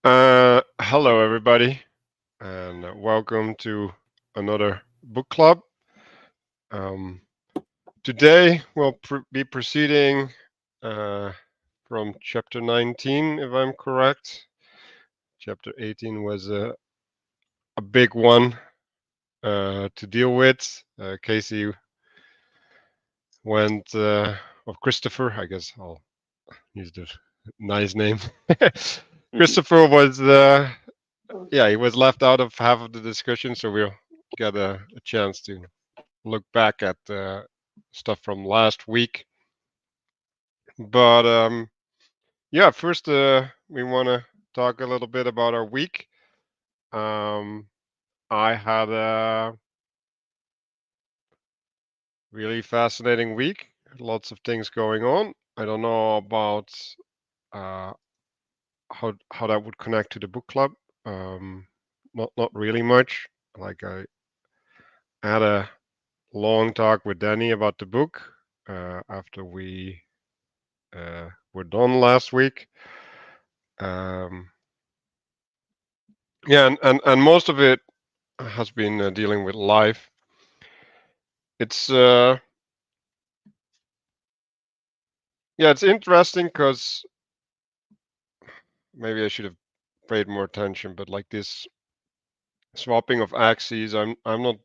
Hello, everybody, and welcome to another book club. Um, Today, we'll be proceeding uh, from chapter 19, if I'm correct. Chapter 18 was a big one to deal with. Casey went, of Christopher, I guess I'll use the nice name. Christopher was yeah, he was left out of half of the discussion, so we'll get a chance to look back at stuff from last week. But yeah, first we want to talk a little bit about our week. Um, I had a really fascinating week. Lots of things going on. I don't know about uh, how that would connect to the book club. Um, not really much. Like I had a long talk with Danny about the book after we were done last week. Um, yeah, and most of it has been dealing with life. It's yeah, it's interesting because maybe I should have paid more attention, but like this swapping of axes, I'm not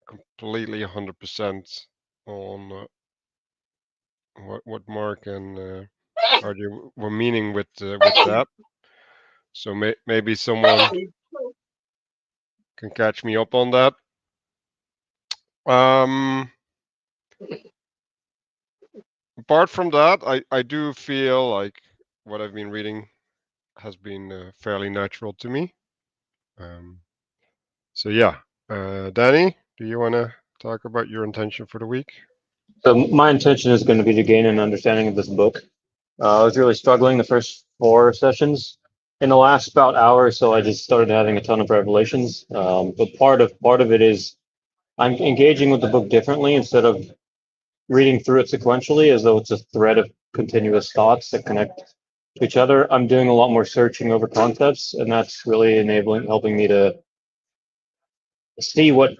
completely 100% on what Mark and RJ were meaning with that. So maybe someone can catch me up on that. Um, Apart from that, I do feel like what I've been reading has been fairly natural to me. Um, so yeah, Danny, do you want to talk about your intention for the week? So my intention is going to be to gain an understanding of this book. I was really struggling the first four sessions. In the last about hour or so, I just started having a ton of revelations. But part of it is I'm engaging with the book differently instead of reading through it sequentially, as though it's a thread of continuous thoughts that connect to each other. I'm doing a lot more searching over concepts, and that's really helping me to see what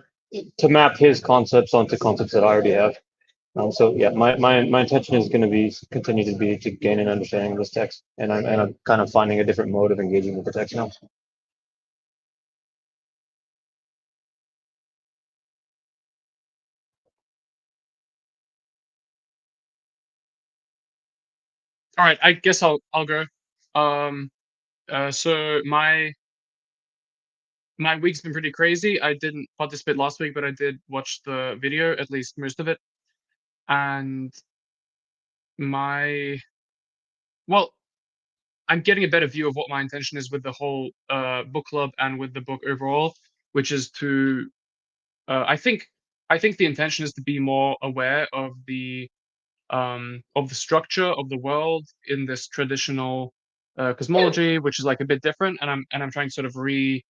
to map his concepts onto concepts that I already have. So yeah, my intention is going to be continue to be to gain an understanding of this text, and I'm kind of finding a different mode of engaging with the text now. All right, I guess I'll go. Um, so my week's been pretty crazy. I didn't participate last week, but I did watch the video, at least most of it. And my well, I'm getting a better view of what my intention is with the whole book club and with the book overall, which is to I think the intention is to be more aware of the structure of the world in this traditional cosmology, which is like a bit different, and I'm trying to sort of reframe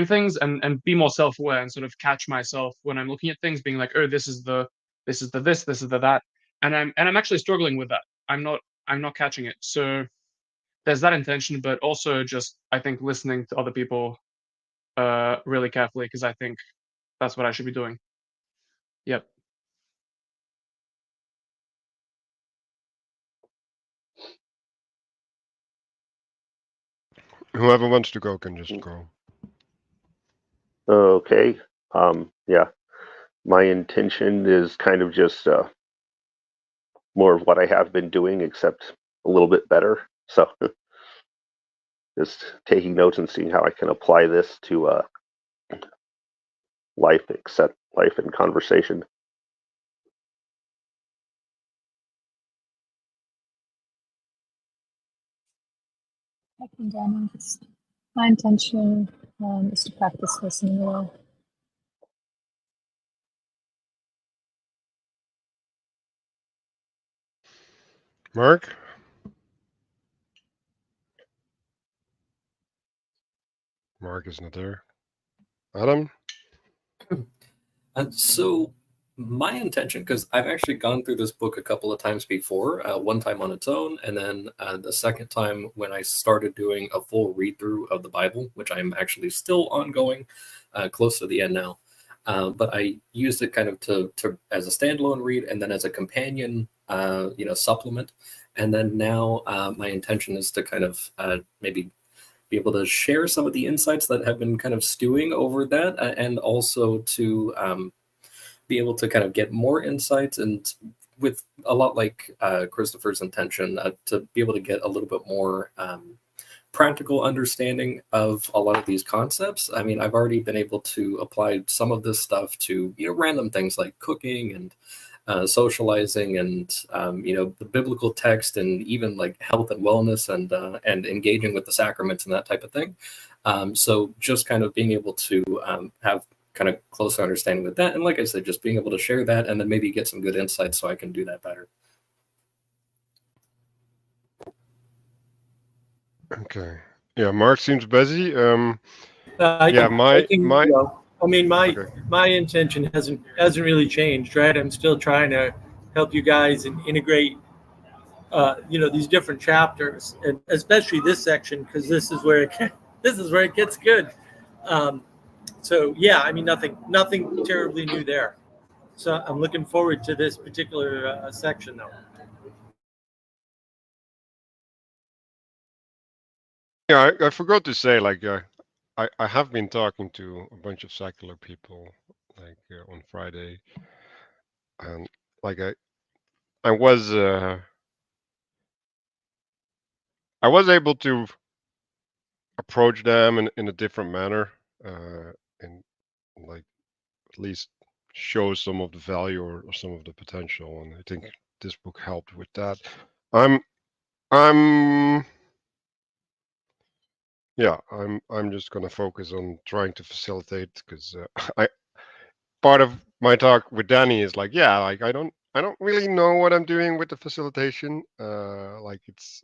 things and be more self-aware and sort of catch myself when I'm looking at things, being like, oh, this is the that, and I'm actually struggling with that. I'm not catching it. So there's that intention, but also just I think listening to other people really carefully, because I think that's what I should be doing. Yep. Whoever wants to go can just go. Okay. Yeah. My intention is kind of just more of what I have been doing, except a little bit better. So just taking notes and seeing how I can apply this to life, except life and conversation. Second, Danny, my intention is to practice listening well. Mark? Mark is not there. Adam? So My intention, because I've actually gone through this book a couple of times before, one time on its own, and then the second time when I started doing a full read through of the Bible, which I'm actually still ongoing, close to the end now. But I used it kind of to as a standalone read, and then as a companion, supplement. And then now my intention is to kind of maybe be able to share some of the insights that have been kind of stewing over that, and also to be able to kind of get more insights, and with a lot like Christopher's intention, to be able to get a little bit more practical understanding of a lot of these concepts. I mean, I've already been able to apply some of this stuff to, random things like cooking and socializing, and the biblical text, and even like health and wellness, and engaging with the sacraments and that type of thing. So just kind of being able to have kind of closer understanding with that, and like I said, just being able to share that, and then maybe get some good insights so I can do that better. Okay. Yeah, Mark seems busy. I Yeah, my can go. I mean, okay. my intention hasn't really changed, right? I'm still trying to help you guys and integrate, these different chapters, and especially this section, because this is where it gets good. So yeah, I mean, nothing terribly new there. So I'm looking forward to this particular section, though. Yeah, I forgot to say, like, I have been talking to a bunch of secular people, like on Friday, and like I was I was able to approach them in a different manner, and like at least show some of the value, or some of the potential, and I think this book helped with that. I'm I'm yeah, I'm just gonna focus on trying to facilitate, because I part of my talk with Danny is like, yeah, like I don't really know what I'm doing with the facilitation. Like it's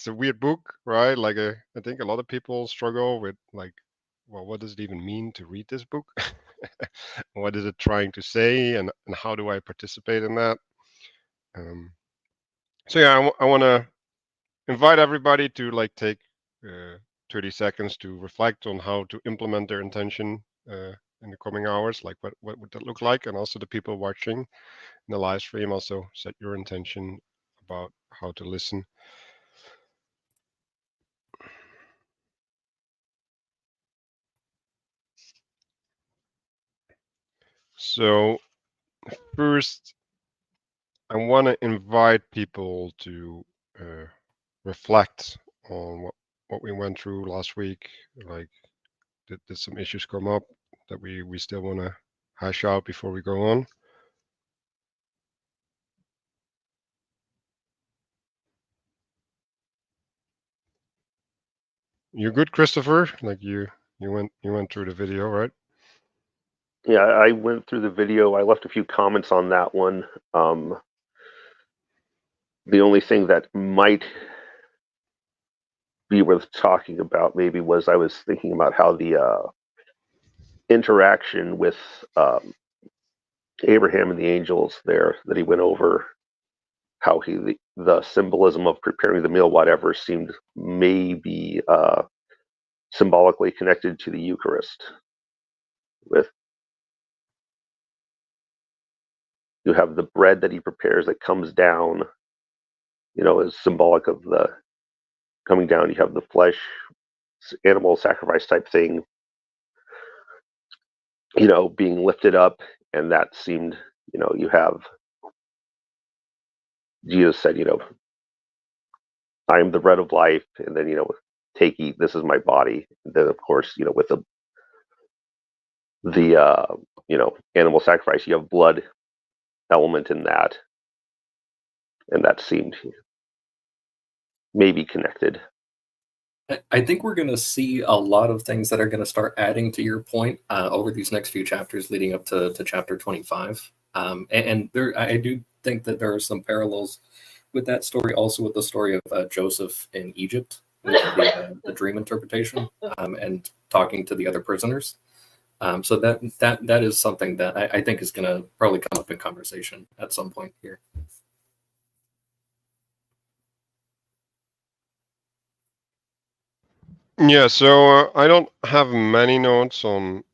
a weird book, right? Like I think a lot of people struggle with, like, well, what does it even mean to read this book? What is it trying to say, and how do I participate in that? Um, so yeah, I want to invite everybody to like take uh, 30 seconds to reflect on how to implement their intention in the coming hours. Like what would that look like? And also the people watching in the live stream, also set your intention about how to listen. So first, I want to invite people to uh, reflect on what we went through last week. Like, did some issues come up that we still want to hash out before we go on? You're good, Christopher. Like you went through the video, right? Yeah, I went through the video. I left a few comments on that one. The only thing that might be worth talking about maybe was, I was thinking about how the interaction with Abraham and the angels there that he went over, how the symbolism of preparing the meal, whatever, seemed maybe symbolically connected to the Eucharist. With, you have the bread that he prepares that comes down, is symbolic of the coming down. You have the flesh, animal sacrifice type thing, being lifted up, and that seemed, you have Jesus said, I am the bread of life, and then, take, eat, this is my body. And then, of course, with the animal sacrifice, you have blood element in that, and that seemed maybe connected. I think we're going to see a lot of things that are going to start adding to your point over these next few chapters leading up to chapter 25. And there, I do think that there are some parallels with that story, also with the story of Joseph in Egypt, with the dream interpretation, and talking to the other prisoners. So that is something that I think is going to probably come up in conversation at some point here. Yeah, so I don't have many notes on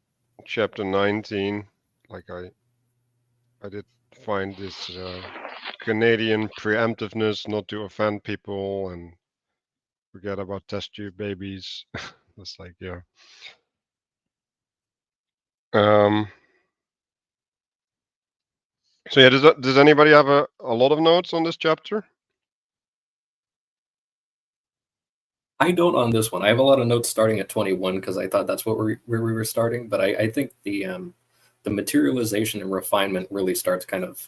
chapter 19. Like I did find this Canadian preemptiveness, not to offend people and forget about test tube babies. That's like, yeah. So yeah, does anybody have a lot of notes on this chapter? I don't on this one. I have a lot of notes starting at 21 because I thought that's where we were starting. But I think the materialization and refinement really starts kind of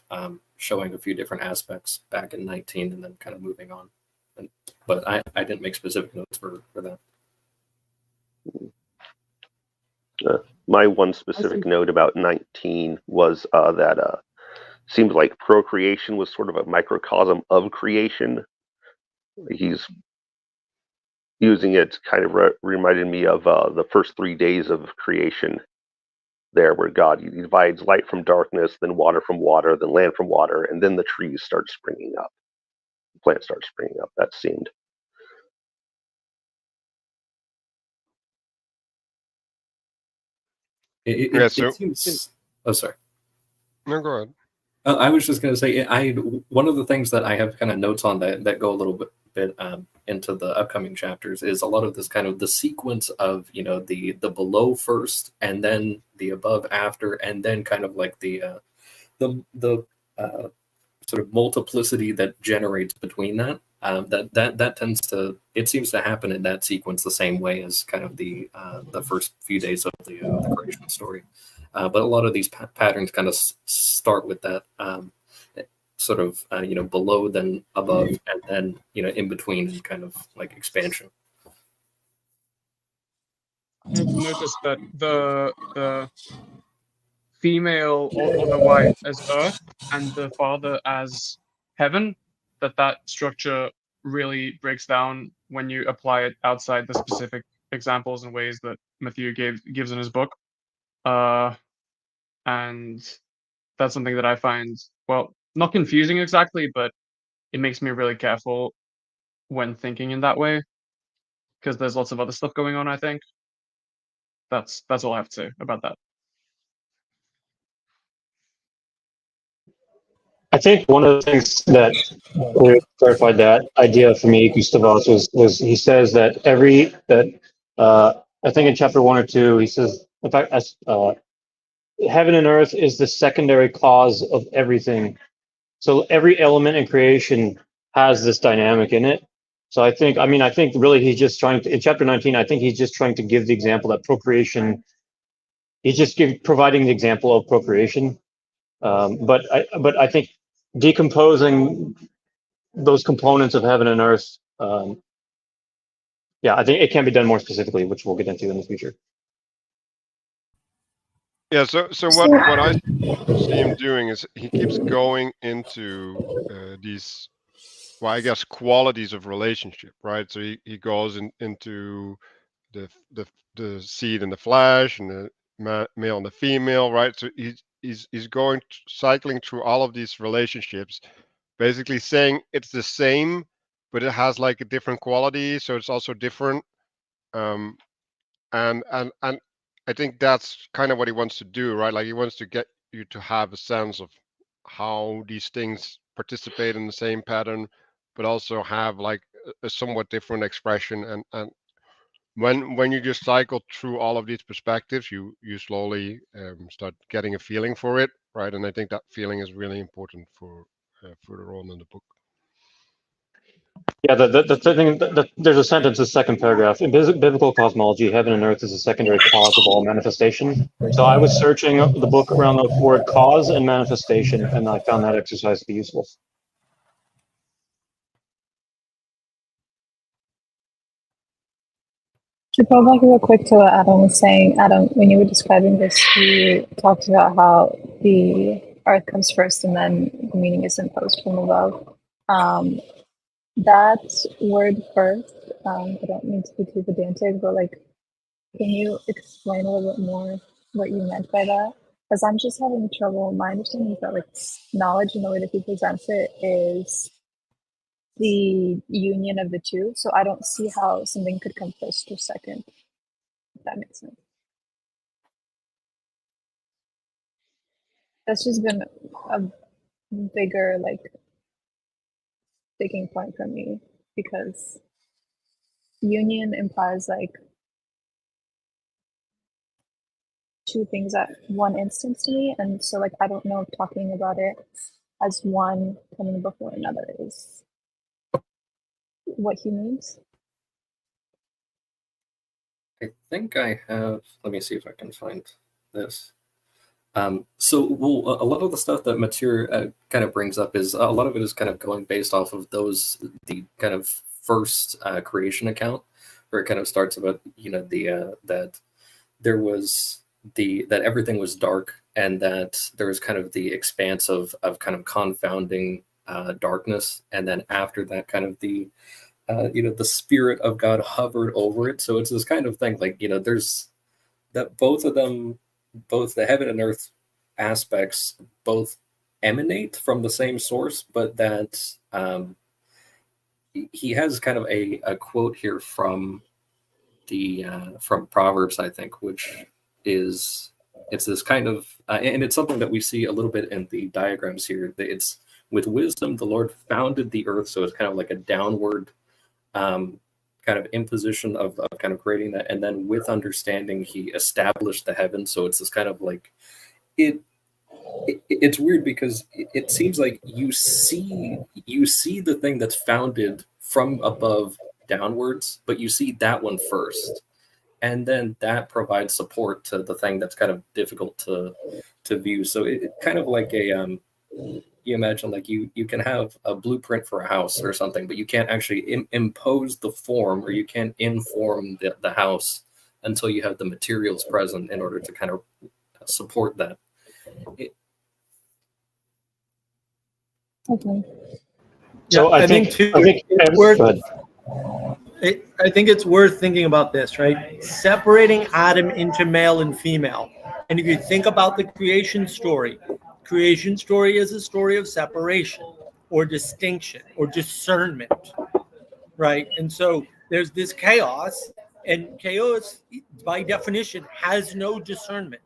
showing a few different aspects back in 19 and then kind of moving on. But I didn't make specific notes for that. My one specific note about 19 was that seems like procreation was sort of a microcosm of creation. He's using it kind of reminded me of the first 3 days of creation there, where God divides light from darkness, then water from water, then land from water, and then the trees start springing up. The plants start springing up. That seemed. It seems. Oh, sorry. No, go ahead. I was just going to say, one of the things that I have kind of notes on that go a little bit into the upcoming chapters is a lot of this kind of the sequence of, you know, the below first and then the above after, and then kind of like the sort of multiplicity that generates between that. That tends to, it seems to happen in that sequence the same way as kind of the first few days of the creation story. But a lot of these patterns kind of start with that sort of, you know, below, then above, and then, you know, in between, and kind of like expansion. I've noticed that the female or the wife as earth and the father as heaven, that structure really breaks down when you apply it outside the specific examples and ways that Matthieu gives in his book. And that's something that I find, well, not confusing exactly, but it makes me really careful when thinking in that way, because there's lots of other stuff going on, I think. That's all I have to say about that. I think one of the things that clarified that idea for me, Gustavus, was he says that I think in chapter 1 or 2, he says, in fact, heaven and earth is the secondary cause of everything. So every element in creation has this dynamic in it. So I think really he's just trying to, in chapter 19, I think he's just trying to give the example that procreation, he's just providing the example of procreation. But I think decomposing those components of heaven and earth, yeah, I think it can be done more specifically, which we'll get into in the future. Yeah, so what I see him doing is he keeps going into these, well, I guess, qualities of relationship, right? So he goes into the seed and the flesh, and the male and the female, right? So he's going cycling through all of these relationships, basically saying it's the same, but it has like a different quality, so it's also different. And I think that's kind of what he wants to do, right? Like he wants to get you to have a sense of how these things participate in the same pattern, but also have like a somewhat different expression. And when you just cycle through all of these perspectives, you slowly start getting a feeling for it, right? And I think that feeling is really important for further on in the book. Yeah, the thing, there's a sentence, the second paragraph. In biblical cosmology, heaven and earth is a secondary cause of all manifestation. So I was searching the book around the word cause and manifestation, and I found that exercise to be useful. To go back real quick to what Adam was saying, Adam, when you were describing this, you talked about how the earth comes first and then the meaning is imposed from above. That word first, I don't mean to be too pedantic, but like, can you explain a little bit more what you meant by that, because I'm just having trouble. My understanding is that like knowledge and the way that he presents it is the union of the two. So I don't see how something could come first or second, if that makes sense. That's just been a bigger like sticking point for me, because union implies like two things at one instance to me, and so like I don't know if talking about it as one coming before another is what he means. I think I have. Let me see if I can find this. So, well, a lot of the stuff that Matthieu kind of brings up is a lot of it is kind of going based off of the kind of first creation account, where it kind of starts about the that there was that everything was dark, and that there was kind of the expanse of kind of confounding darkness, and then after that, kind of the the spirit of God hovered over it. So it's this kind of thing, like there's that both of them, both the heaven and earth aspects, both emanate from the same source, but that he has kind of a quote here from from Proverbs, I think, which is it's this kind of and it's something that we see a little bit in the diagrams here. It's with wisdom the Lord founded the earth, so it's kind of like a downward kind of imposition of kind of creating that, and then with understanding he established the heavens. So it's this kind of like it's weird, because it seems like you see the thing that's founded from above downwards, but you see that one first, and then that provides support to the thing that's kind of difficult to view. So it kind of like a you imagine like you can have a blueprint for a house or something, but you can't actually impose the form, or you can't inform the house until you have the materials present in order to kind of support that. Okay. So Yeah, I think it's worth. I think it's worth thinking about this, right? Separating Adam into male and female. And if you think about the creation story is a story of separation or distinction or discernment, right? And so there's this chaos, and chaos by definition has no discernment,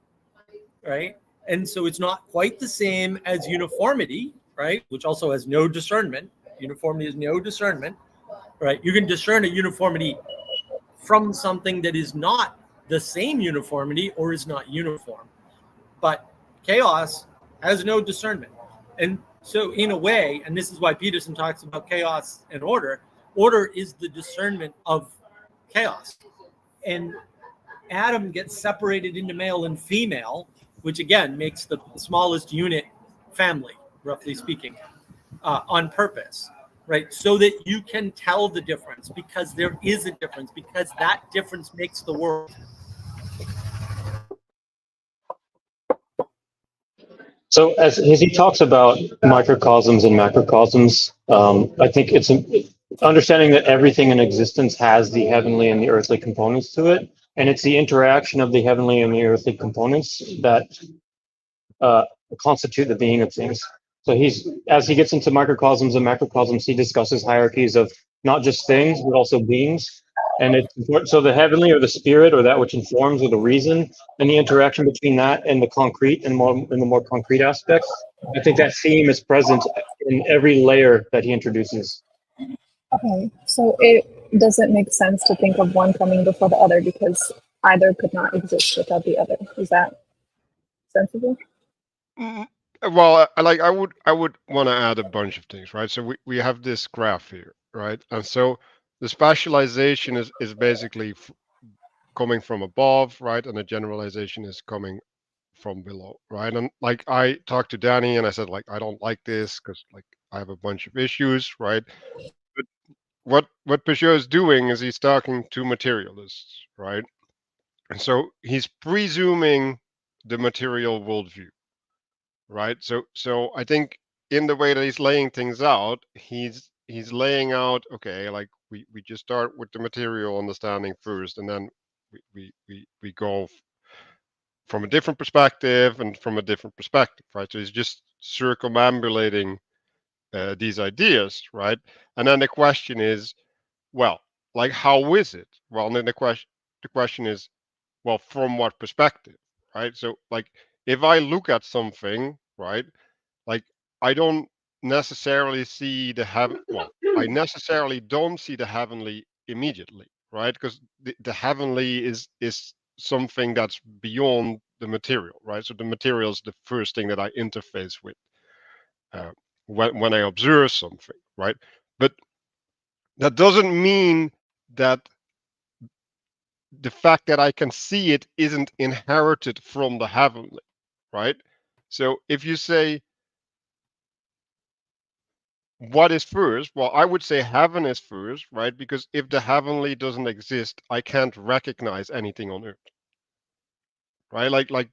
right? And so it's not quite the same as uniformity, right? Which also has no discernment. Uniformity has no discernment, right? You can discern a uniformity from something that is not the same uniformity or is not uniform. But chaos has no discernment. And so in a way, and this is why Peterson talks about chaos and order is the discernment of chaos. And Adam gets separated into male and female, which again makes the smallest unit family, roughly speaking, on purpose, right? So that you can tell the difference, because there is a difference, because that difference makes the world. So as he talks about microcosms and macrocosms, I think it's understanding that everything in existence has the heavenly and the earthly components to it, and it's the interaction of the heavenly and the earthly components that constitute the being of things. So as he gets into microcosms and macrocosms, he discusses hierarchies of not just things, but also beings. And it's so the heavenly, or the spirit, or that which informs, or the reason, and the interaction between that and the concrete, and in the more concrete aspects. I think that theme is present in every layer that he introduces. Okay, so it doesn't make sense to think of one coming before the other, because either could not exist without the other. Is that sensible? Well, I would want to add a bunch of things, right? So we have this graph here, right? And so the spatialization is basically coming from above, right? And the generalization is coming from below, right? And like I talked to Danny and I said, like, I don't like this because like I have a bunch of issues, right? But what Pageau is doing is he's talking to materialists, right? And so he's presuming the material worldview, right? So I think in the way that he's laying things out, he's laying out, okay, like we just start with the material understanding first, and then we go from a different perspective and from a different perspective, right? So he's just circumambulating these ideas, right? And then the question is, well, like, how is it? Well, then the question is, well, from what perspective, right? So, like, if I look at something, right, like, I don't necessarily see I necessarily don't see the heavenly immediately, right? Because the heavenly is something that's beyond the material, right? So the material is the first thing that I interface with uh, when I observe something, right? But that doesn't mean that the fact that I can see it isn't inherited from the heavenly, right? So if you say, what is first? Well, I would say heaven is first, right? Because if the heavenly doesn't exist, I can't recognize anything on earth, right? Like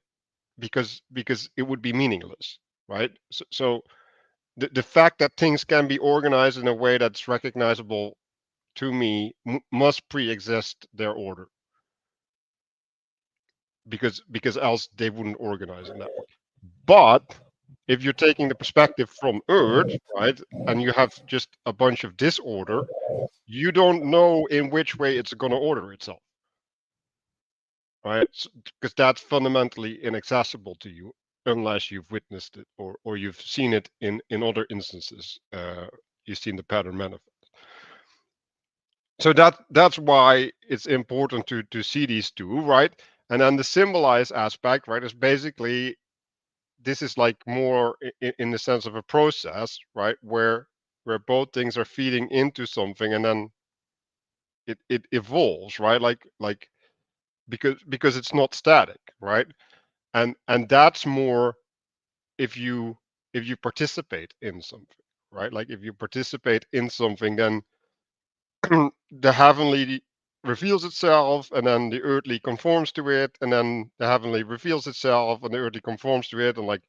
because it would be meaningless, right? So the fact that things can be organized in a way that's recognizable to me must pre-exist their order, because else they wouldn't organize in that way. But if you're taking the perspective from earth, right, and you have just a bunch of disorder, you don't know in which way it's going to order itself, right? Because that's fundamentally inaccessible to you unless you've witnessed it, or you've seen it in other instances. You've seen the pattern manifest. So that's why it's important to see these two, right? And then the symbolized aspect, right, is basically, this is like more in the sense of a process, right, where both things are feeding into something, and then it evolves, right? Like because it's not static, right? And that's more if you participate in something, right? Like if you participate in something, then the heavenly reveals itself, and then the earthly conforms to it, and then the heavenly reveals itself, and the earthly conforms to it, and like,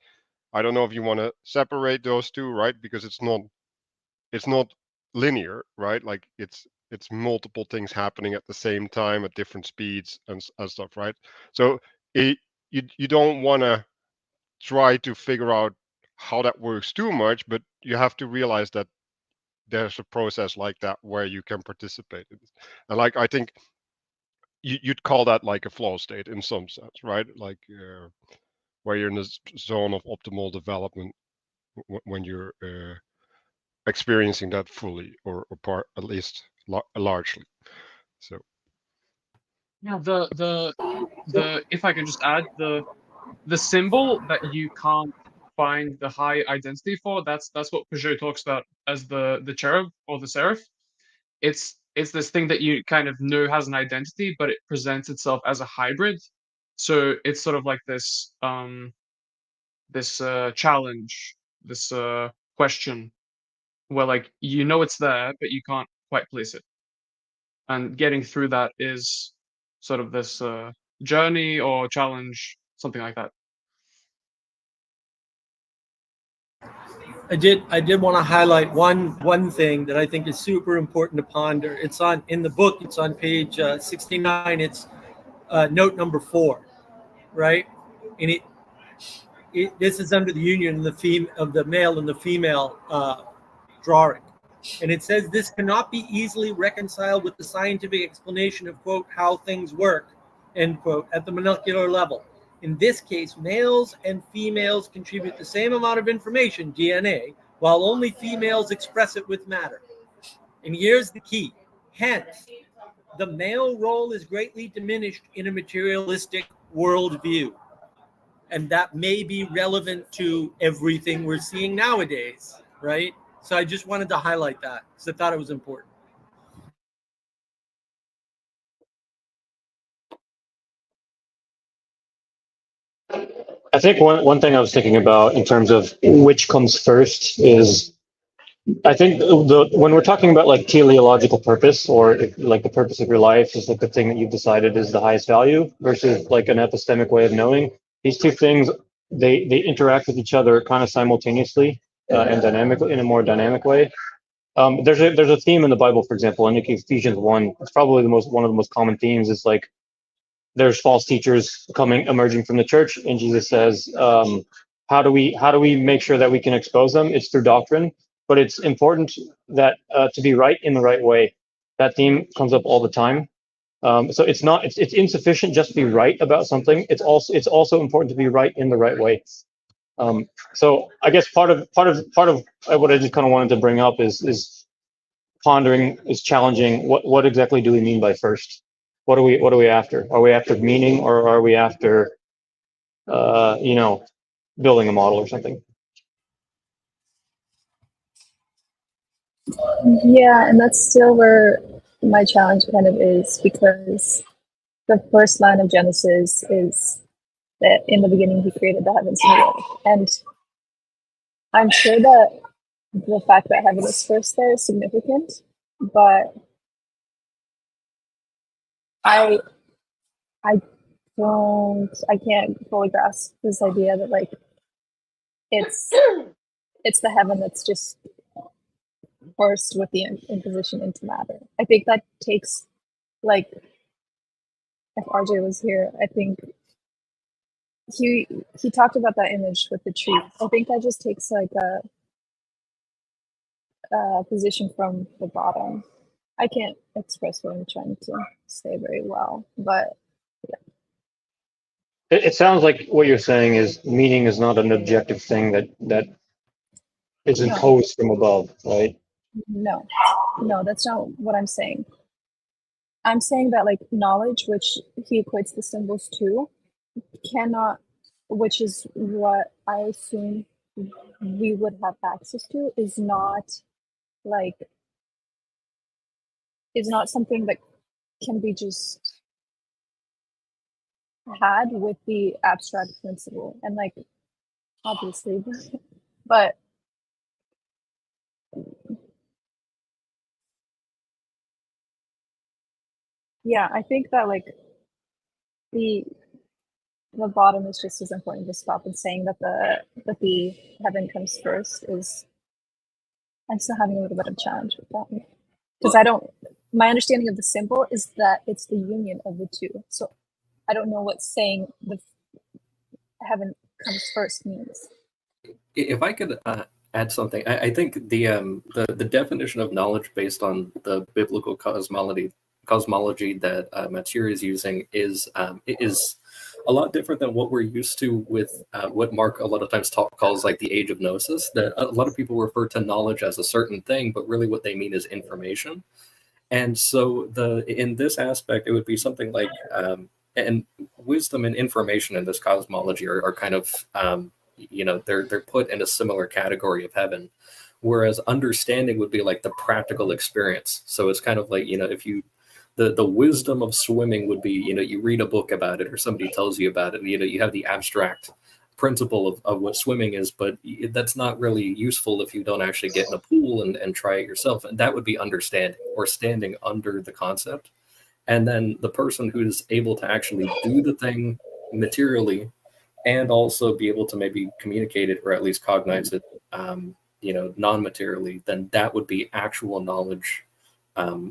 I don't know if you want to separate those two, right? Because it's not linear, right? Like it's multiple things happening at the same time at different speeds and stuff, right? So you don't want to try to figure out how that works too much, but you have to realize that there's a process like that where you can participate in it. And like, I think you'd call that like a flow state in some sense, right? Like where you're in the zone of optimal development when you're experiencing that fully, or part, at least largely. So Yeah, the if I can just add, the symbol that you can't find the high identity for, that's what Pageau talks about as the cherub or the seraph. It's this thing that you kind of know has an identity, but it presents itself as a hybrid. So it's sort of like this this challenge, this question, where like you know it's there, but you can't quite place it. And getting through that is sort of this journey or challenge, something like that. I did want to highlight one thing that I think is super important to ponder. It's on in the book. It's on page 69. It's note number 4, right? And this is under the union of the male and the female drawing, and it says this cannot be easily reconciled with the scientific explanation of, quote, how things work, end quote, at the molecular level. In this case, males and females contribute the same amount of information, DNA, while only females express it with matter. And here's the key. Hence, the male role is greatly diminished in a materialistic worldview. And that may be relevant to everything we're seeing nowadays, right? So I just wanted to highlight that because I thought it was important. I think one thing I was thinking about in terms of which comes first is, I think when we're talking about like teleological purpose, or like the purpose of your life is like the thing that you've decided is the highest value versus like an epistemic way of knowing, these two things, they interact with each other kind of simultaneously and dynamically, in a more dynamic way. There's a theme in the Bible, for example, in Ephesians 1. It's probably one of the most common themes. Is like there's false teachers emerging from the church, and Jesus says, how do we make sure that we can expose them? It's through doctrine, but it's important that to be right in the right way. That theme comes up all the time. So it's insufficient just to be right about something. It's also important to be right in the right way. So I guess part of what I just kind of wanted to bring up is pondering, is challenging. What exactly do we mean by first? What are we after? Are we after meaning, or are we after building a model or something? Yeah, and that's still where my challenge kind of is, because the first line of Genesis is that in the beginning he created the heavens and the earth. And I'm sure that the fact that heaven is first there is significant, but I can't fully grasp this idea that like it's the heaven that's just first with the imposition into matter. I think that takes, like, if RJ was here, I think he talked about that image with the tree. I think that just takes like a position from the bottom. I can't express what I'm trying to say very well, but It sounds like what you're saying is meaning is not an objective thing that is imposed from above, right? no, that's not what I'm saying. I'm saying that like knowledge, which he equates the symbols to, cannot, which is what I assume we would have access to, is not something that can be just had with the abstract principle. And like, obviously, but yeah, I think that like the bottom is just as important to stop, and saying that the heaven comes first is, I'm still having a little bit of challenge with that, because my understanding of the symbol is that it's the union of the two. So I don't know what saying the heaven comes first means. If I could add something, I think the definition of knowledge based on the biblical cosmology that Matthieu is using is a lot different than what we're used to with what Mark a lot of times calls like the age of gnosis. That a lot of people refer to knowledge as a certain thing, but really what they mean is information. And so in this aspect, it would be something like and wisdom and information in this cosmology are kind of they're put in a similar category of heaven, whereas understanding would be like the practical experience. So it's kind of like, if you the wisdom of swimming would be, you read a book about it or somebody tells you about it, you have the abstract principle of what swimming is, but that's not really useful if you don't actually get in a pool and try it yourself. And that would be understanding, or standing under the concept. And then the person who's able to actually do the thing materially and also be able to maybe communicate it, or at least cognize it, non-materially, then that would be actual knowledge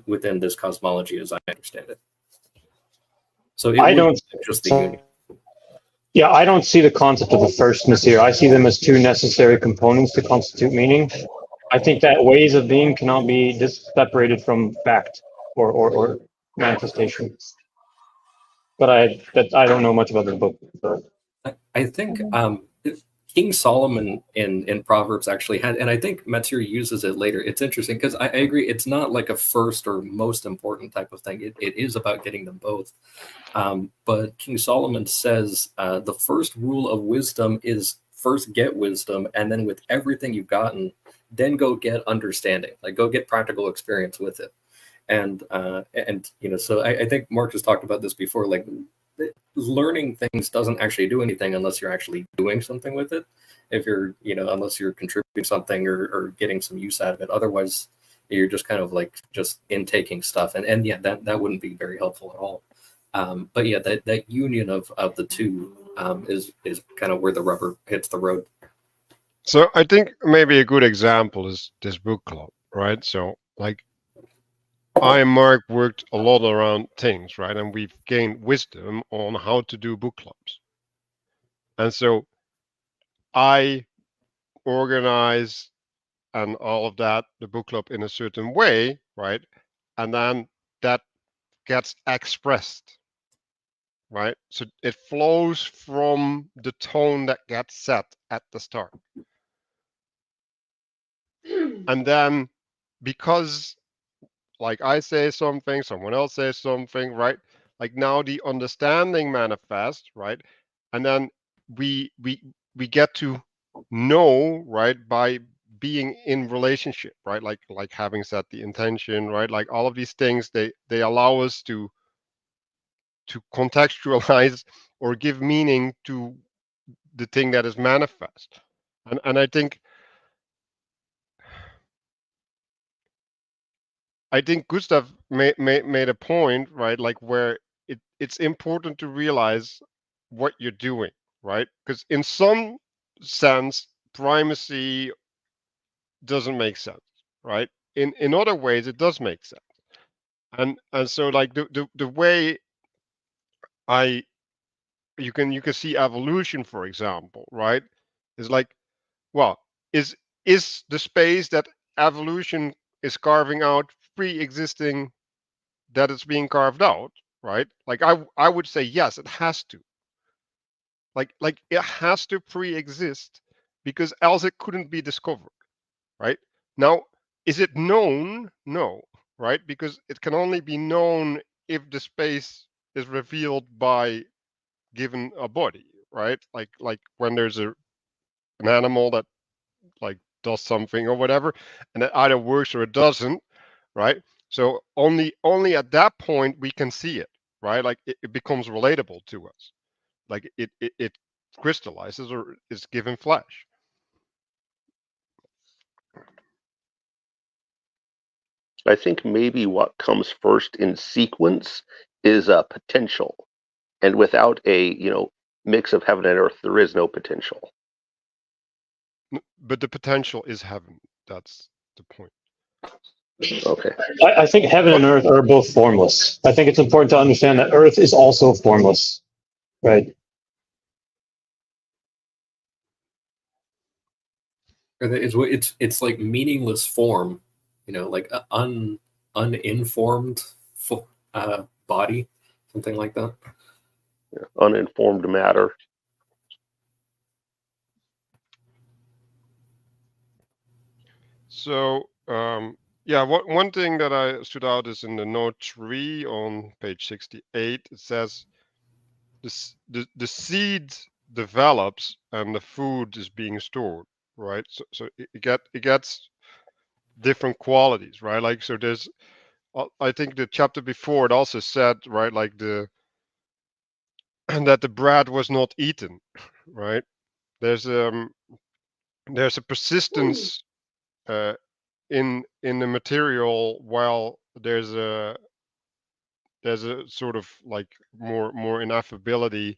within this cosmology, as I understand it. So I don't just the union. Yeah, I don't see the concept of a firstness here. I see them as two necessary components to constitute meaning. I think that ways of being cannot be separated from fact or manifestation. But I don't know much about the book. So. I think King Solomon in Proverbs actually had, and I think Matthieu uses it later. It's interesting because I agree, it's not like a first or most important type of thing. It is about getting them both. But King Solomon says the first rule of wisdom is first get wisdom, and then with everything you've gotten, then go get understanding, like go get practical experience with it. And so I think Mark has talked about this before, like learning things doesn't actually do anything unless you're actually doing something with it. If you're, unless you're contributing something or getting some use out of it. Otherwise, you're just kind of like just intaking stuff. And yeah, that wouldn't be very helpful at all. But yeah, that union of the two is kind of where the rubber hits the road. So I think maybe a good example is this book club, right? So like I and Mark worked a lot around things, right? And we've gained wisdom on how to do book clubs. And so I organize and all of that, the book club in a certain way, right? And then that gets expressed, right? So it flows from the tone that gets set at the start. And then because like I say something, someone else says something, right? Like now the understanding manifests, right? And then we get to know, right, by being in relationship, right? Like having set the intention, right? Like all of these things, they allow us to contextualize or give meaning to the thing that is manifest. And I think Gustav made a point, right? Like where it's important to realize what you're doing, right? Because in some sense, primacy doesn't make sense, right? In other ways, it does make sense. And so like the way I you can see evolution, for example, right? Is like, well, is the space that evolution is carving out pre-existing that it's being carved out, right? Like I would say yes, it has to. Like it has to pre-exist because else it couldn't be discovered, right? Now, is it known? No, right? Because it can only be known if the space is revealed by given a body, right? Like when there's an animal that like does something or whatever, and it either works or it doesn't, right? So only at that point we can see it, right? Like it becomes relatable to us, like it crystallizes or is given flesh. I think maybe what comes first in sequence is a potential, and without a mix of heaven and earth, there is no potential. But the potential is heaven. That's the point. Okay. I think heaven and earth are both formless. I think it's important to understand that earth is also formless, right? It's like meaningless form, like uninformed body, something like that. Yeah. Uninformed matter. So yeah, one thing that I stood out is in the note 3 on page 68. It says the seed develops and the food is being stored, right? So it gets different qualities, right? Like so there's I think the chapter before it also said, right, like and that the bread was not eaten, right? There's a persistence in the material, while there's a sort of like more ineffability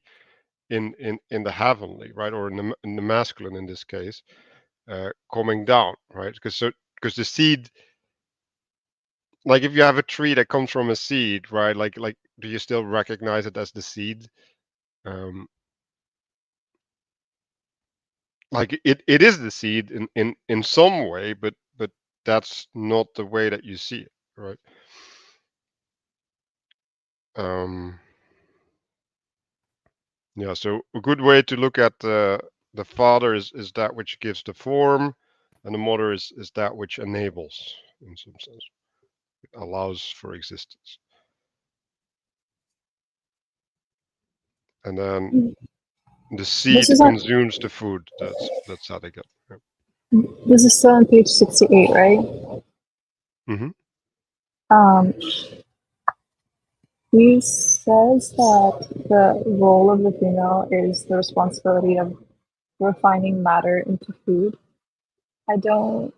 in the heavenly, right, or in the masculine in this case, coming down, right? Because the seed, like if you have a tree that comes from a seed, right, like do you still recognize it as the seed? Like it is the seed in some way, but that's not the way that you see it, right? Yeah, so a good way to look at the father is that which gives the form, and the mother is that which enables, in some sense. It allows for existence. And then the seed consumes the food. That's how they get. Yeah. This is still on page 68, right? Mm-hmm. He says that the role of the female is the responsibility of refining matter into food. I don't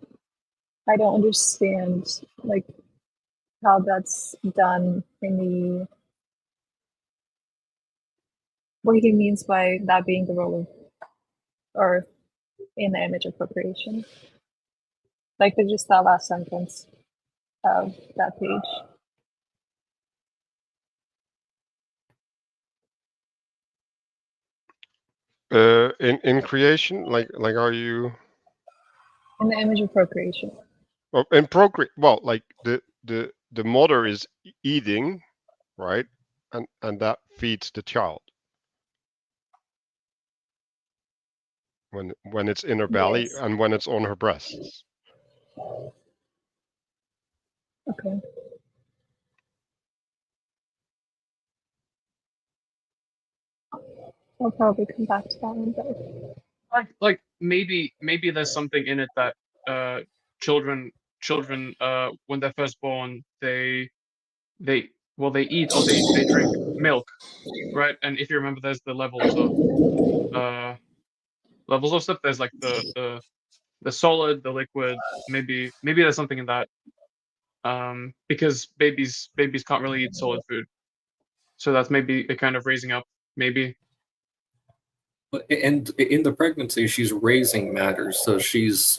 understand like how that's done in the what he means by that being the role of or in the image of procreation. Like just that last sentence of that page. In creation, like are you In the image of procreation. in procreate? Well, like the mother is eating, right, and that feeds the child when it's in her belly Yes. and when it's on her breasts. Okay. I'll probably come back to that one, but Like maybe there's something in it that children when they're first born they well they eat or they drink milk, right? And if you remember, there's the levels of stuff. There's like the solid, the liquid. Maybe there's something in that. Because babies can't really eat solid food, so that's maybe a kind of raising up. Maybe. And in the pregnancy, she's raising matters, so she's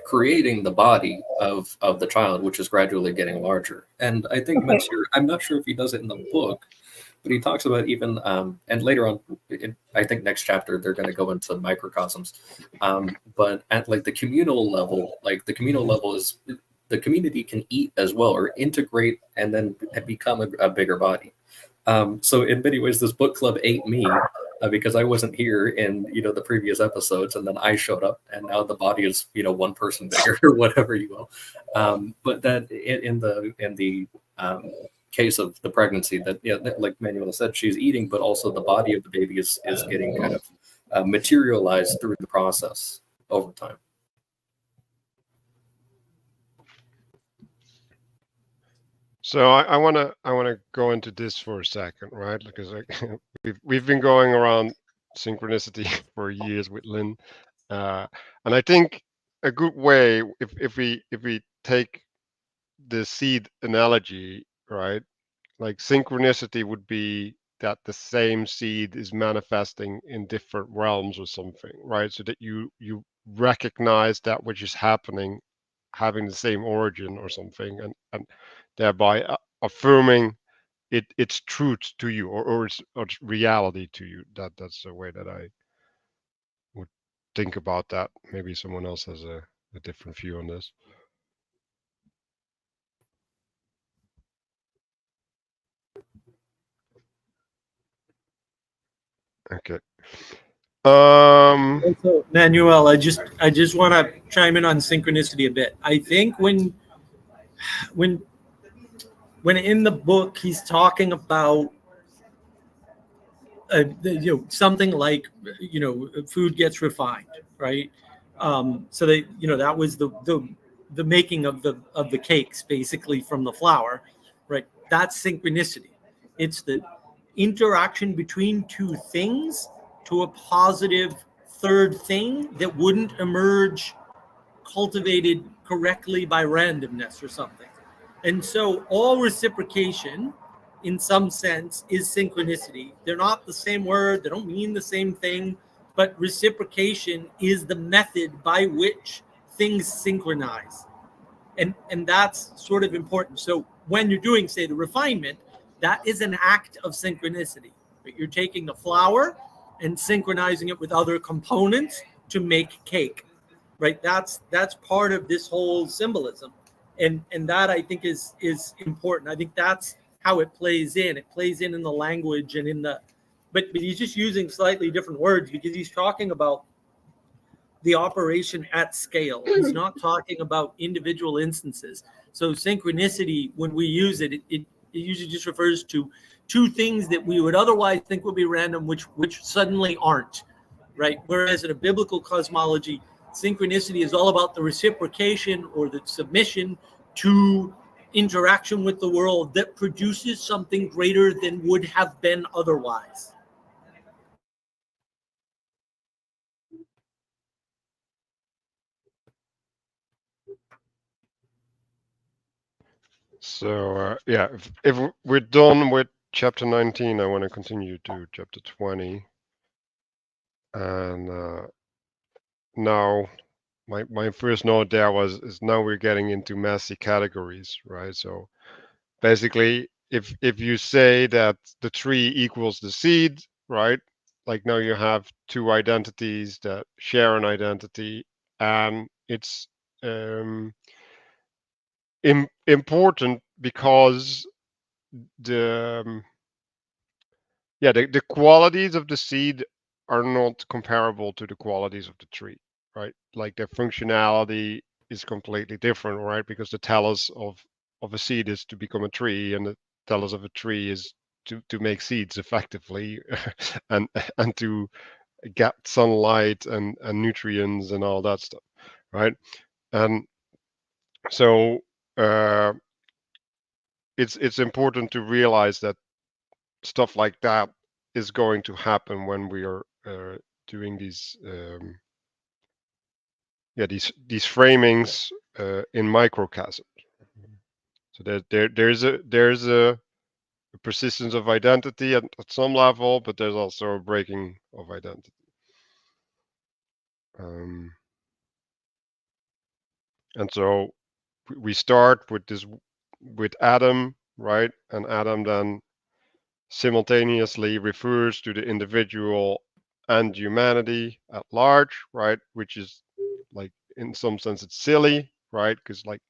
creating the body of the child, which is gradually getting larger. And I think okay. Matthieu, I'm not sure if he does it in the book, but he talks about even and later on, I think next chapter they're going to go into microcosms. But at like the communal level, is the community can eat as well or integrate and then become a bigger body. So in many ways, this book club ate me because I wasn't here in the previous episodes, and then I showed up, and now the body is one person bigger or whatever you will. But that in the case of the pregnancy, that like Manuela said, she's eating, but also the body of the baby is getting kind of materialized through the process over time. So I want to go into this for a second, right? Because we've been going around synchronicity for years with Lynn, and I think a good way, if we take the seed analogy, right? Like synchronicity would be that the same seed is manifesting in different realms or something, right? So that you recognize that which is happening having the same origin or something, and thereby affirming its truth to you, or its reality to you. That's the way that I would think about that. Maybe someone else has a different view on this. Okay. So, Manuel, I just want to chime in on synchronicity a bit. I think when in the book he's talking about something like food gets refined, right? So they that was the making of the cakes basically from the flour, right? That's synchronicity. It's the interaction between two things to a positive third thing that wouldn't emerge cultivated correctly by randomness or something. And so all reciprocation in some sense is synchronicity. They're not the same word, they don't mean the same thing, but reciprocation is the method by which things synchronize. And that's sort of important. So when you're doing, say, the refinement, that is an act of synchronicity. But you're taking the flour and synchronizing it with other components to make cake, right? That's part of this whole symbolism, and that I think is important. I think that's how it plays in. It plays in the language and in the, but he's just using slightly different words because he's talking about the operation at scale. He's not talking about individual instances. So synchronicity, when we use it, it usually just refers to two things that we would otherwise think would be random, which suddenly aren't, right? Whereas in a biblical cosmology, synchronicity is all about the reciprocation or the submission to interaction with the world that produces something greater than would have been otherwise. So yeah, if we're done with chapter 19, I want to continue to chapter 20, and now my first note there is now we're getting into messy categories, right? So basically, if you say that the tree equals the seed, right, like now you have two identities that share an identity, and it's important because the the qualities of the seed are not comparable to the qualities of the tree, right? Like their functionality is completely different, right? Because the telos of a seed is to become a tree, and the telos of a tree is to make seeds effectively, and to get sunlight and nutrients and all that stuff, right? And so it's important to realize that stuff like that is going to happen when we are doing these these framings in microcosms. So there's a persistence of identity at some level, but there's also a breaking of identity. And so we start with this with Adam, right? And Adam then simultaneously refers to the individual and humanity at large, right? Which is like in some sense it's silly, right? Because like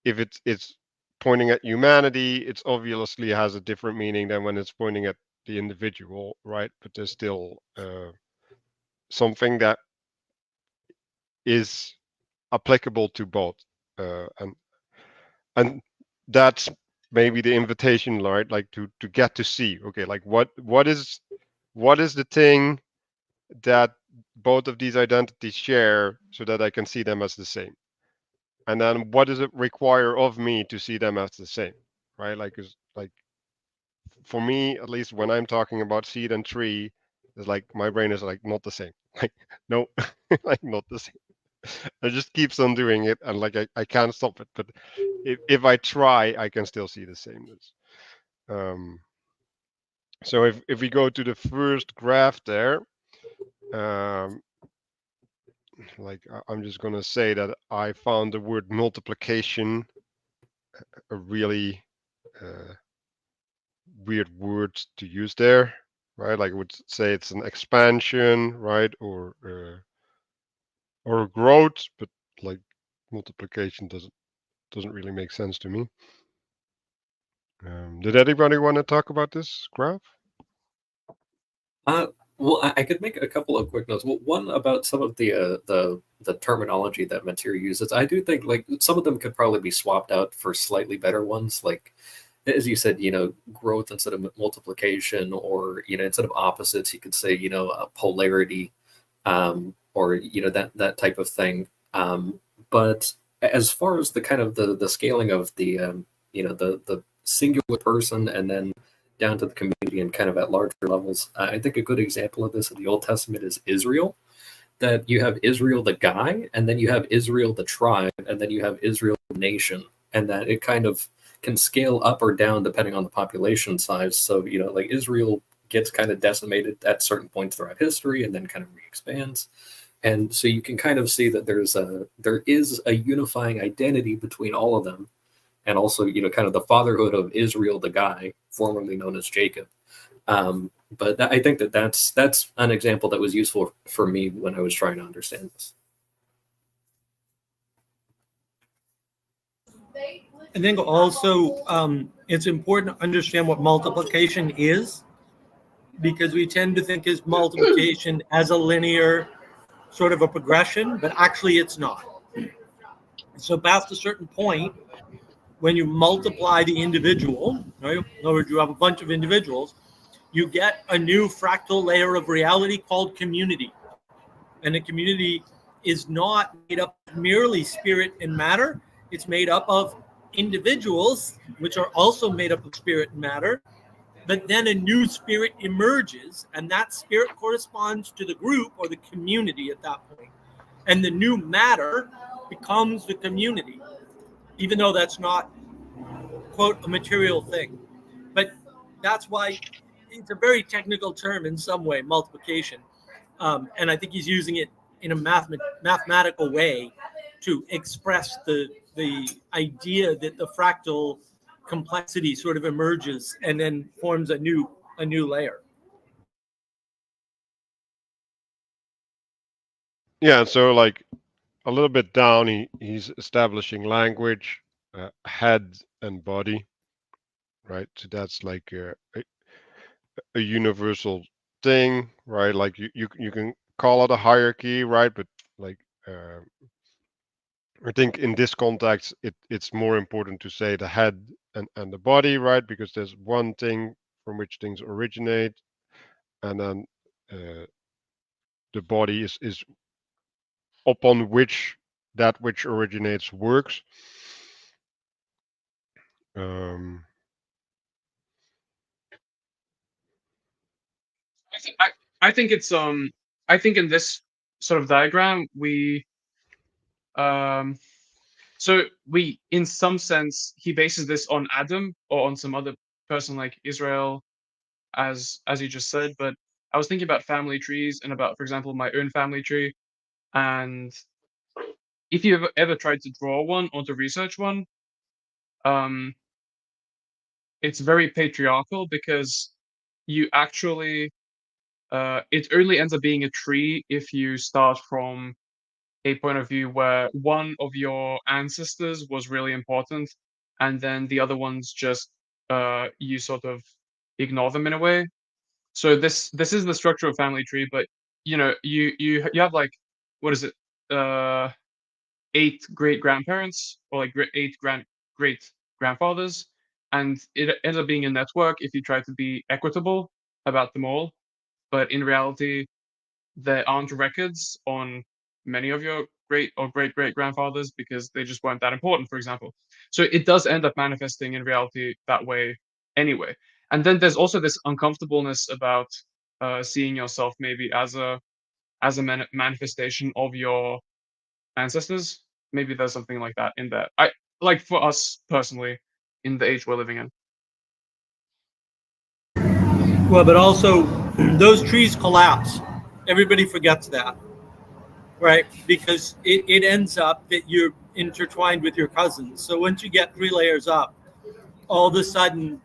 if it's pointing at humanity, it's obviously has a different meaning than when it's pointing at the individual, right? But there's still something that is applicable to both, and that's maybe the invitation, right? Like to get to see, okay, like what is the thing that both of these identities share, so that I can see them as the same, and then what does it require of me to see them as the same, right? Like for me, at least when I'm talking about seed and tree, it's like my brain is like not the same. Like no, like not the same. I just keeps on doing it, and like I can't stop it. But if I try, I can still see the sameness. So if we go to the first graph there, like I'm just gonna say that I found the word multiplication a really weird word to use there, right? Like I would say it's an expansion, right, or growth, but like multiplication doesn't really make sense to me. Did anybody want to talk about this graph? Well, I could make a couple of quick notes. Well, one about some of the terminology that Matthieu uses. I do think like some of them could probably be swapped out for slightly better ones. Like as you said, growth instead of multiplication, or instead of opposites, you could say polarity, or that type of thing. But as far as the kind of the scaling of the the singular person and then down to the community and kind of at larger levels, I think a good example of this in the Old Testament is Israel. That you have Israel the guy, and then you have Israel the tribe, and then you have Israel the nation, and that it kind of can scale up or down depending on the population size. So like Israel gets kind of decimated at certain points throughout history, and then kind of re-expands. And so you can kind of see that there is a unifying identity between all of them, and also kind of the fatherhood of Israel the guy, formerly known as Jacob. But I think that's an example that was useful for me when I was trying to understand this. I think also it's important to understand what multiplication is, because we tend to think of multiplication as a linear sort of a progression, but actually it's not. So past a certain point, when you multiply the individual, right? In other words, you have a bunch of individuals, you get a new fractal layer of reality called community. And the community is not made up of merely spirit and matter. It's made up of individuals, which are also made up of spirit and matter. But then a new spirit emerges, and that spirit corresponds to the group or the community at that point. And the new matter becomes the community, even though that's not, quote, a material thing. But that's why it's a very technical term in some way, multiplication. And I think he's using it in a mathematical way to express the idea that the fractal complexity sort of emerges and then forms a new layer. Yeah, so like a little bit down, he's establishing language, head and body, right? So that's like a universal thing, right? Like you can call it a hierarchy, right? But like I think in this context, it's more important to say the head and the body, right? Because there's one thing from which things originate, and then the body is upon which that which originates works. Um, I think it's I think in this sort of diagram um so we in some sense he bases this on Adam or on some other person like Israel, as you just said, but I was thinking about family trees and about, for example, my own family tree. And if you ever tried to draw one or to research one, um it's very patriarchal because you actually it only ends up being a tree if you start from a point of view where one of your ancestors was really important, and then the other ones just you sort of ignore them in a way. So this is the structure of family tree, but you have like, what is it, uh eight great grandparents, or like eight great grandfathers, and it ends up being a network if you try to be equitable about them all. But in reality, there aren't records on many of your great or great great grandfathers because they just weren't that important, for example. So it does end up manifesting in reality that way anyway. And then there's also this uncomfortableness about seeing yourself maybe as a manifestation of your ancestors. Maybe there's something like that in there. I like, for us personally, in the age we're living in. Well, but also those trees collapse. Everybody forgets that, right? Because it ends up that you're intertwined with your cousins. So once you get 3 layers up, all of a sudden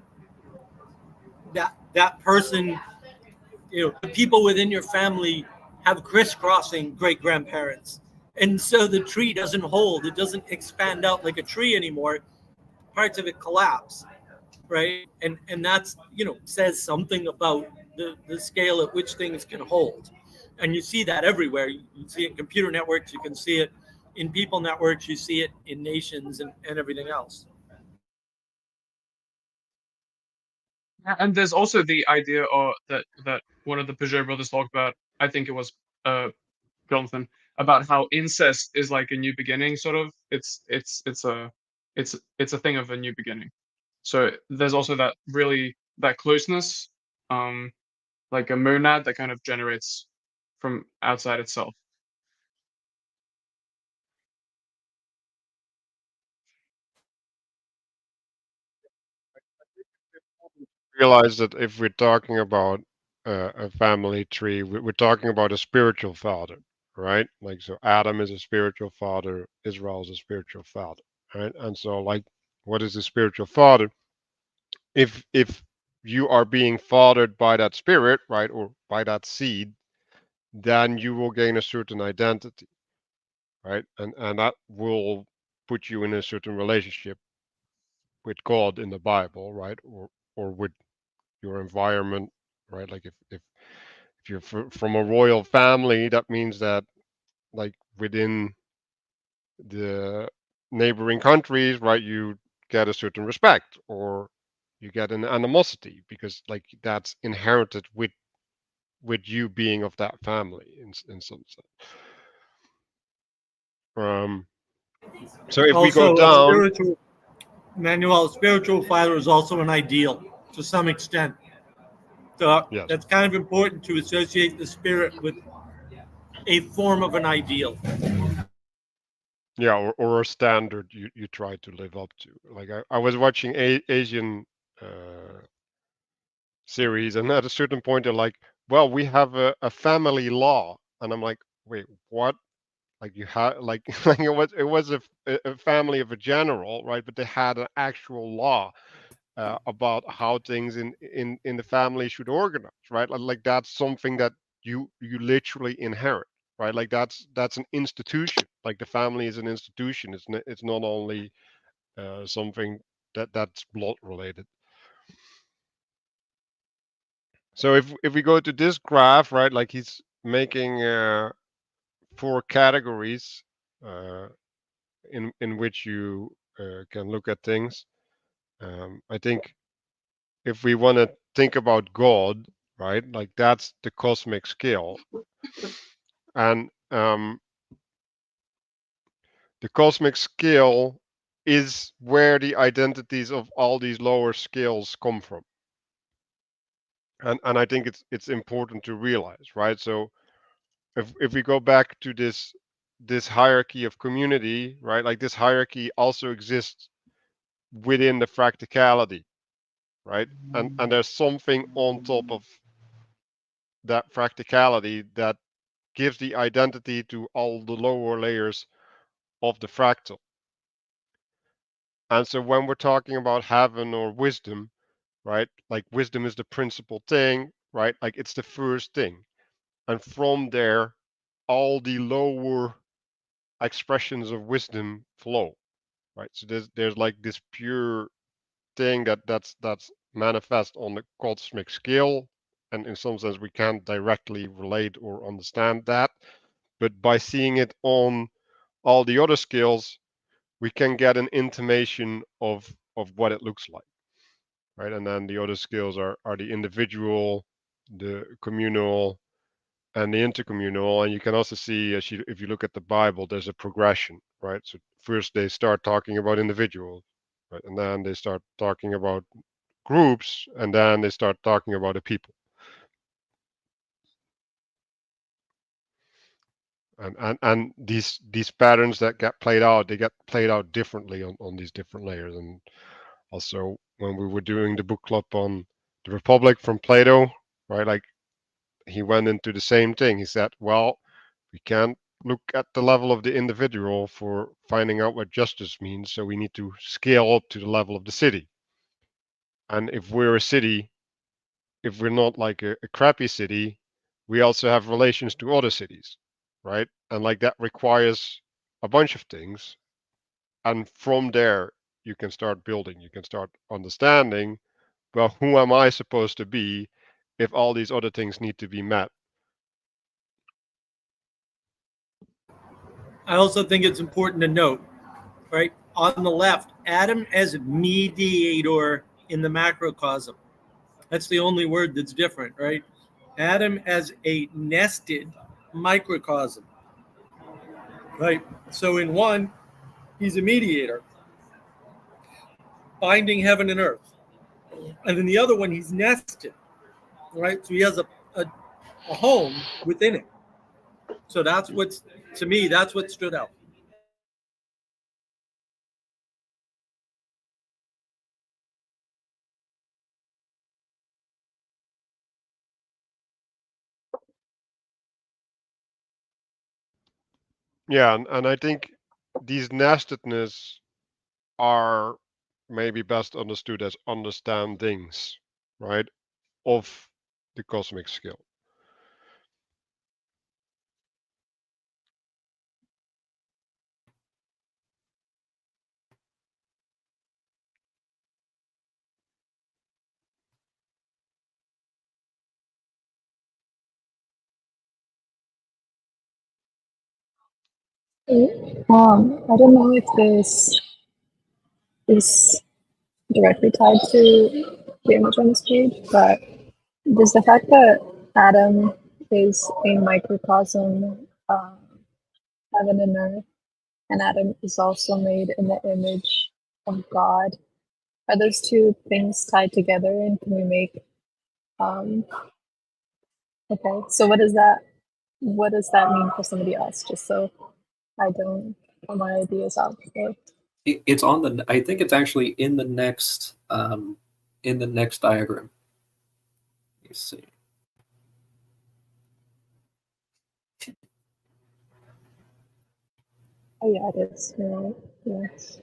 that person, the people within your family have crisscrossing great grandparents. And so the tree doesn't hold, it doesn't expand out like a tree anymore. Parts of it collapse, right? And that's, says something about the scale at which things can hold. And you see that everywhere. You see it in computer networks, you can see it in people networks, you see it in nations and everything else. And there's also the idea, or that one of the Pageau brothers talked about. I think it was Jonathan, about how incest is like a new beginning, sort of. It's a thing of a new beginning. So there's also that closeness, um, like a monad that kind of generates from outside itself. realize that if we're talking about a family tree, we're talking about a spiritual father, right? Like, so Adam is a spiritual father, Israel is a spiritual father, right? And so, like, what is a spiritual father? If you are being fathered by that spirit, right, or by that seed, then you will gain a certain identity, right? And that will put you in a certain relationship with God in the Bible, right? Or with your environment, right? Like if you're from a royal family, that means that like within the neighboring countries, right, you get a certain respect or you get an animosity because like that's inherited with you being of that family in some sense. Um, so if we go Also, down, a spiritual father is also an ideal to some extent. So yes, that's kind of important to associate the spirit with a form of an ideal. yeah, or a standard you try to live up to. Like I was watching Asian series, and at a certain point they're like, well, we have a family law, and I'm like, wait, what? Like you had like like it was a family of a general, right? But they had an actual law about how things in the family should organize, right? Like that's something that you literally inherit, right? Like that's an institution. Like the family is an institution. It's not only something that's blood related. So if we go to this graph, right, like he's making 4 categories in which you can look at things. I think if we want to think about God, right, like that's the cosmic scale, and the cosmic scale is where the identities of all these lower scales come from. And I think it's important to realize, right? So if we go back to this hierarchy of community, right? Like this hierarchy also exists within the fractality, right? And there's something on top of that fractality that gives the identity to all the lower layers of the fractal. And so when we're talking about heaven or wisdom, right? Like wisdom is the principal thing, right? Like it's the first thing. And from there, all the lower expressions of wisdom flow, right? So there's like this pure thing that's manifest on the cosmic scale, and in some sense we can't directly relate or understand that, but by seeing it on all the other scales, we can get an intimation of what it looks like, right? And then the other scales are the individual, the communal, and the intercommunal. And you can also see, if you look at the Bible, there's a progression, right? So first they start talking about individuals, right? And then they start talking about groups, and then they start talking about the people. And these patterns that get played out, they get played out differently on these different layers. And also when we were doing the book club on the Republic from Plato, right? Like he went into the same thing. He said, well, we can't look at the level of the individual for finding out what justice means, so we need to scale up to the level of the city. And if we're a city, if we're not like a crappy city, we also have relations to other cities, right? And like that requires a bunch of things. And from there, you can start building, you can start understanding, well, who am I supposed to be if all these other things need to be met? I also think it's important to note, right, on the left, Adam as mediator in the macrocosm. That's the only word that's different, right? Adam as a nested microcosm, right? So in one, he's a mediator, binding heaven and earth. And in the other one, he's nested, right? So he has a home within it. So that's what's, to me, that's what stood out. Yeah, and I think these nestedness are maybe best understood as understandings, right, of the cosmic scale. I don't know if this is directly tied to the image on this page, but does the fact that Adam is a microcosm, heaven and earth, and Adam is also made in the image of God, are those two things tied together, and can we make okay, so what does that mean for somebody else, just so I don't put my ideas out there? It's on the. I think it's actually in the next diagram. Let me see. Oh yeah, it is. Right. Yes.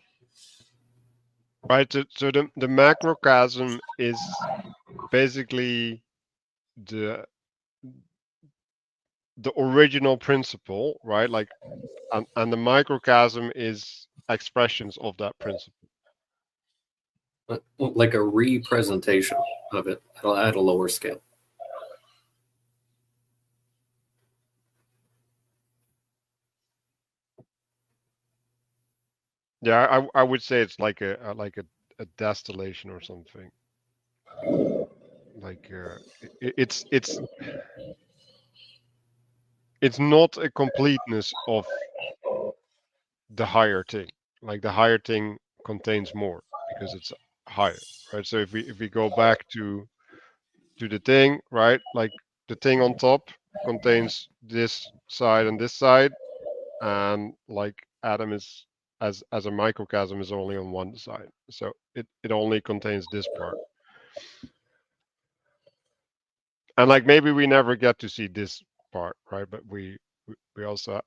Right, so the macrocosm is basically the the original principle, right? Like, and the microcosm is expressions of that principle. Like a representation of it at a lower scale. Yeah, I would say it's like a distillation or something. Like it's not a completeness of the higher thing. Like the higher thing contains more because it's higher, right? So if we go back to the thing, right? Like the thing on top contains this side and this side, and like atom is as a microcosm is only on one side, so it only contains this part. And like maybe we never get to see this part, right? But we also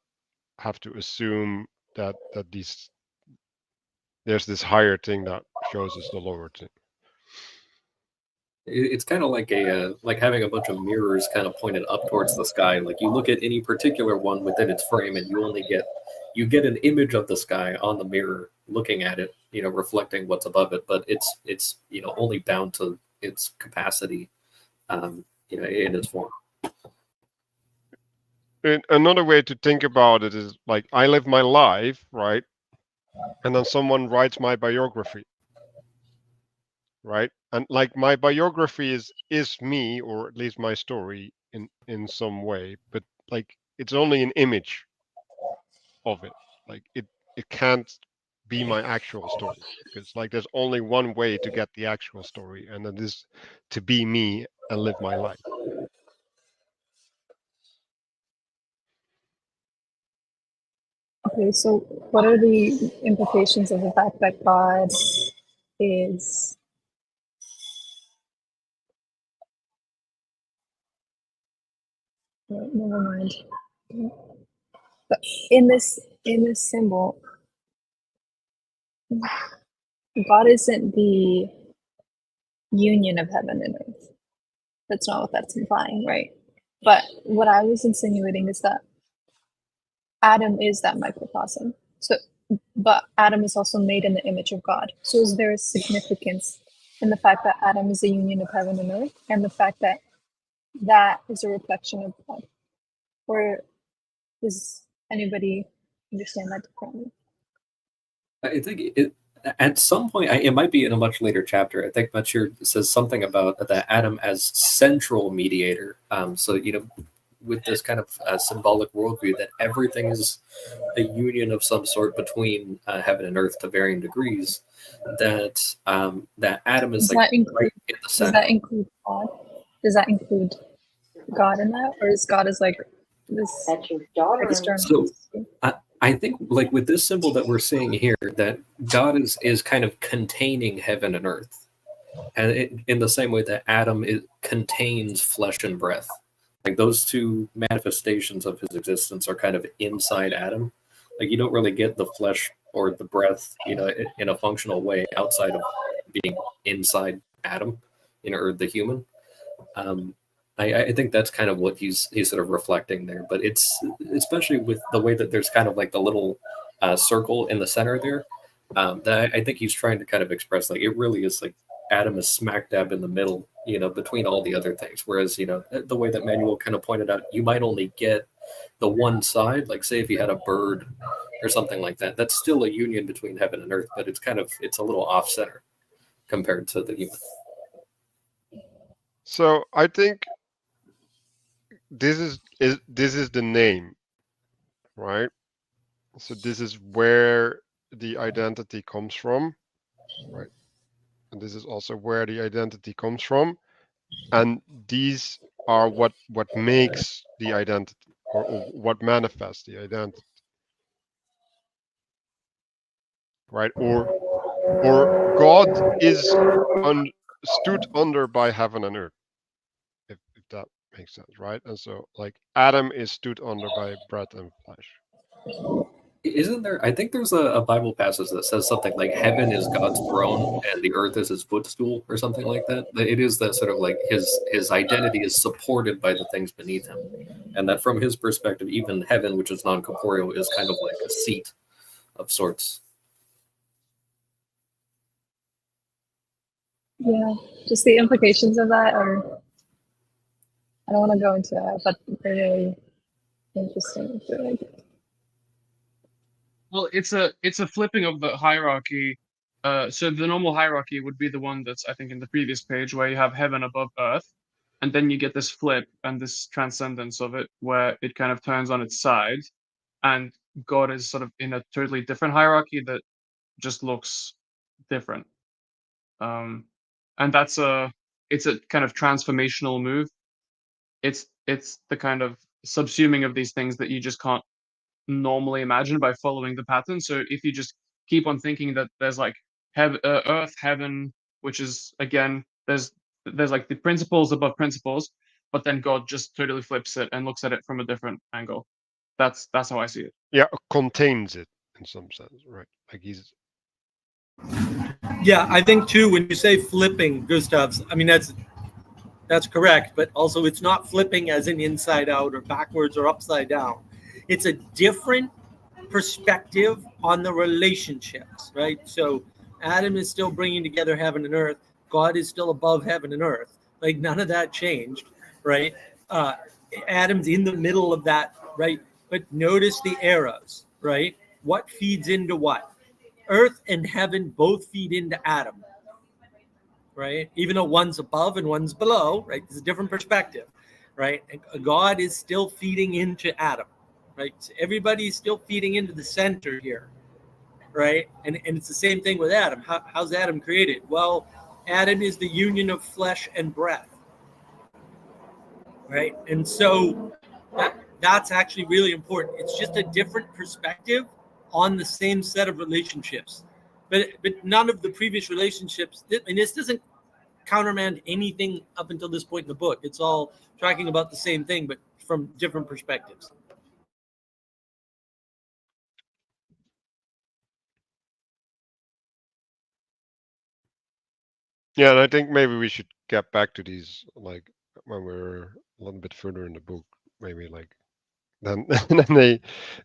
have to assume that these there's this higher thing that shows us the lower thing. It's kind of like like having a bunch of mirrors kind of pointed up towards the sky. Like you look at any particular one within its frame, and you get an image of the sky on the mirror, looking at it, reflecting what's above it. But it's only bound to its capacity, in its form. And another way to think about it is like I live my life, right? And then someone writes my biography, right? And like my biography is me, or at least my story in some way, but like it's only an image of it. Like it can't be my actual story, because like there's only one way to get the actual story, and that is to be me and live my life. Okay, so what are the implications of the fact that God is never mind. But in this symbol, God isn't the union of heaven and earth. That's not what that's implying, right? But what I was insinuating is that Adam is that microcosm. So, but Adam is also made in the image of God. So is there a significance in the fact that Adam is a union of heaven and earth, and the fact that that is a reflection of God? Or does anybody understand that differently? I think at some point, it might be in a much later chapter. I think Matthieu says something about the Adam as central mediator. So with this kind of symbolic worldview that everything is a union of some sort between heaven and earth to varying degrees, that that Adam is right in the center. Does that include God? Does that include God in that, or is God as like this external? So I think like with this symbol that we're seeing here, that God is kind of containing heaven and earth, and in the same way that Adam contains flesh and breath. Like those two manifestations of his existence are kind of inside Adam. Like you don't really get the flesh or the breath, in a functional way outside of being inside Adam, or the human. I think that's kind of what he's sort of reflecting there. But it's especially with the way that there's kind of like the little circle in the center there, that I think he's trying to kind of express like it really is like Adam is smack dab in the middle, between all the other things. Whereas, the way that Manuel kind of pointed out, you might only get the one side. Like say if you had a bird or something like that, that's still a union between heaven and earth, but it's a little off center compared to the human. So I think this is the name, right? So this is where the identity comes from, right? And this is also where the identity comes from, and these are what makes the identity, or what manifests the identity, right? Or God is stood under by heaven and earth, if that makes sense, right? And so like Adam is stood under by breath and flesh. Isn't there? I think there's a Bible passage that says something like heaven is God's throne and the earth is his footstool, or something like that. It is that sort of like his identity is supported by the things beneath him, and that from his perspective, even heaven, which is non-corporeal, is kind of like a seat of sorts. Yeah, just the implications of that are, I don't want to go into that, but they're really interesting. I feel like. Well, it's a flipping of the hierarchy. So the normal hierarchy would be the one that's, I think, in the previous page, where you have heaven above earth, and then you get this flip and this transcendence of it, where it kind of turns on its side, and God is sort of in a totally different hierarchy that just looks different. And it's a kind of transformational move. It's the kind of subsuming of these things that you just can't normally imagine by following the pattern. So if you just keep on thinking that there's like earth, heaven, which is again there's like the principles above principles, but then God just totally flips it and looks at it from a different angle. That's how I see it. Yeah, contains it in some sense, right? Like he's Yeah, I think too, when you say flipping, Gustav's, I mean, that's correct, but also it's not flipping as in inside out or backwards or upside down. It's a different perspective on the relationships, right? So Adam is still bringing together heaven and earth. God is still above heaven and earth. Like none of that changed, right? Uh, Adam's in the middle of that, right? But notice the arrows, right? What feeds into what? Earth and heaven both feed into Adam, right? Even though one's above and one's below, right? It's a different perspective, right? And God is still feeding into Adam, right? So everybody's still feeding into the center here, right? And it's the same thing with Adam. How's Adam created? Well, Adam is the union of flesh and breath, right? And so that's actually really important. It's just a different perspective on the same set of relationships. But none of the previous relationships, and this doesn't countermand anything up until this point in the book. It's all talking about the same thing, but from different perspectives. yeah, and I think maybe we should get back to these like when we're a little bit further in the book, maybe like then then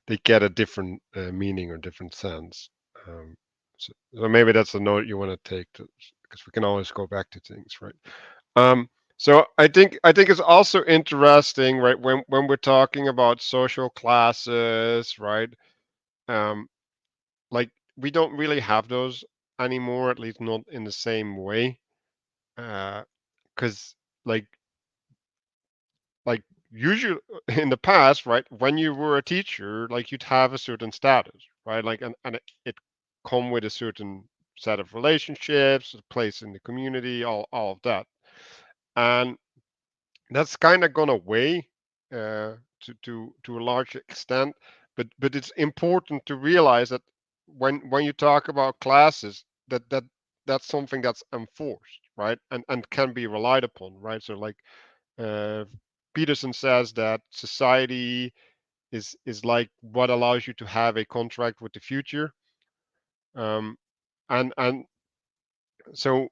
they get a different meaning or different sense. So maybe that's a note you want to take to, because we can always go back to things, right? So I think it's also interesting, right, when we're talking about social classes, right? Um, like we don't really have those anymore, at least not in the same way. Because like like usually in the past, right, when you were a teacher, like you'd have a certain status, right? Like and it come with a certain set of relationships, a place in the community, all of that. And that's kind of gone away to a large extent. But it's important to realize that when you talk about classes, that's something that's enforced, right, and can be relied upon, right? So like uh, Peterson says that society is like what allows you to have a contract with the future, um, and so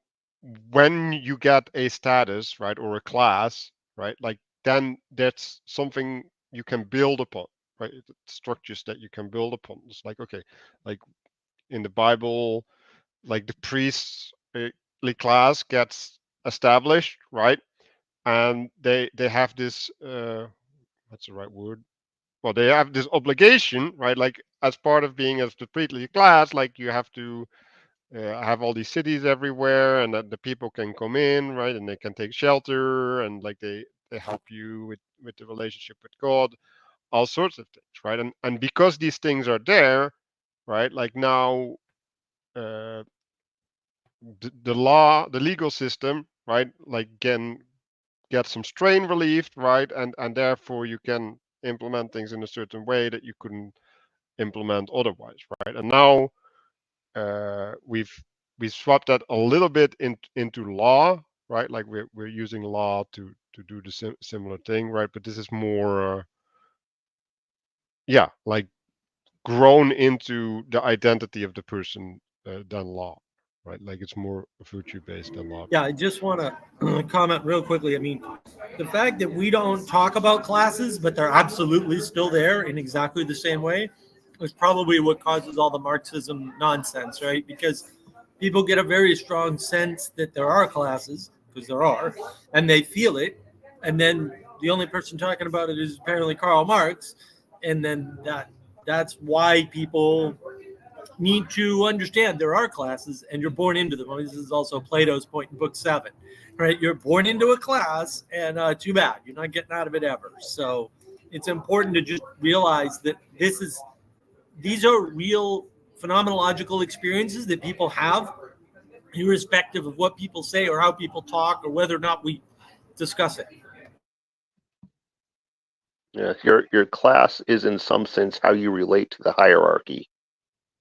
when you get a status, right, or a class, right, like then that's something you can build upon, right? Structures that you can build upon. It's like, okay, like in the Bible, like the priestly class gets established, right, and they have this what's the right word, well, they have this obligation, right, like as part of being as the priestly class, like you have to have all these cities everywhere, and that the people can come in, right, and they can take shelter, and like they help you with the relationship with God, all sorts of things, right? And because these things are there, right, like now uh, the law, the legal system, right, like can get some strain relieved, right, and therefore you can implement things in a certain way that you couldn't implement otherwise, right? And now we swapped that a little bit into law, right? Like we're using law to do the similar thing, right? But this is more, yeah, like grown into the identity of the person than law, right? Like it's more virtue based than law. Yeah, I just want to comment real quickly. I mean, the fact that we don't talk about classes, but they're absolutely still there in exactly the same way, is probably what causes all the Marxism nonsense, right? Because people get a very strong sense that there are classes, because there are, and they feel it, and then the only person talking about it is apparently Karl Marx, and then that's why people need to understand there are classes and you're born into them. I mean, this is also Plato's point in book 7, right? You're born into a class, and too bad, you're not getting out of it ever. So it's important to just realize that these are real phenomenological experiences that people have, irrespective of what people say or how people talk or whether or not we discuss it. Yeah, your class is in some sense how you relate to the hierarchy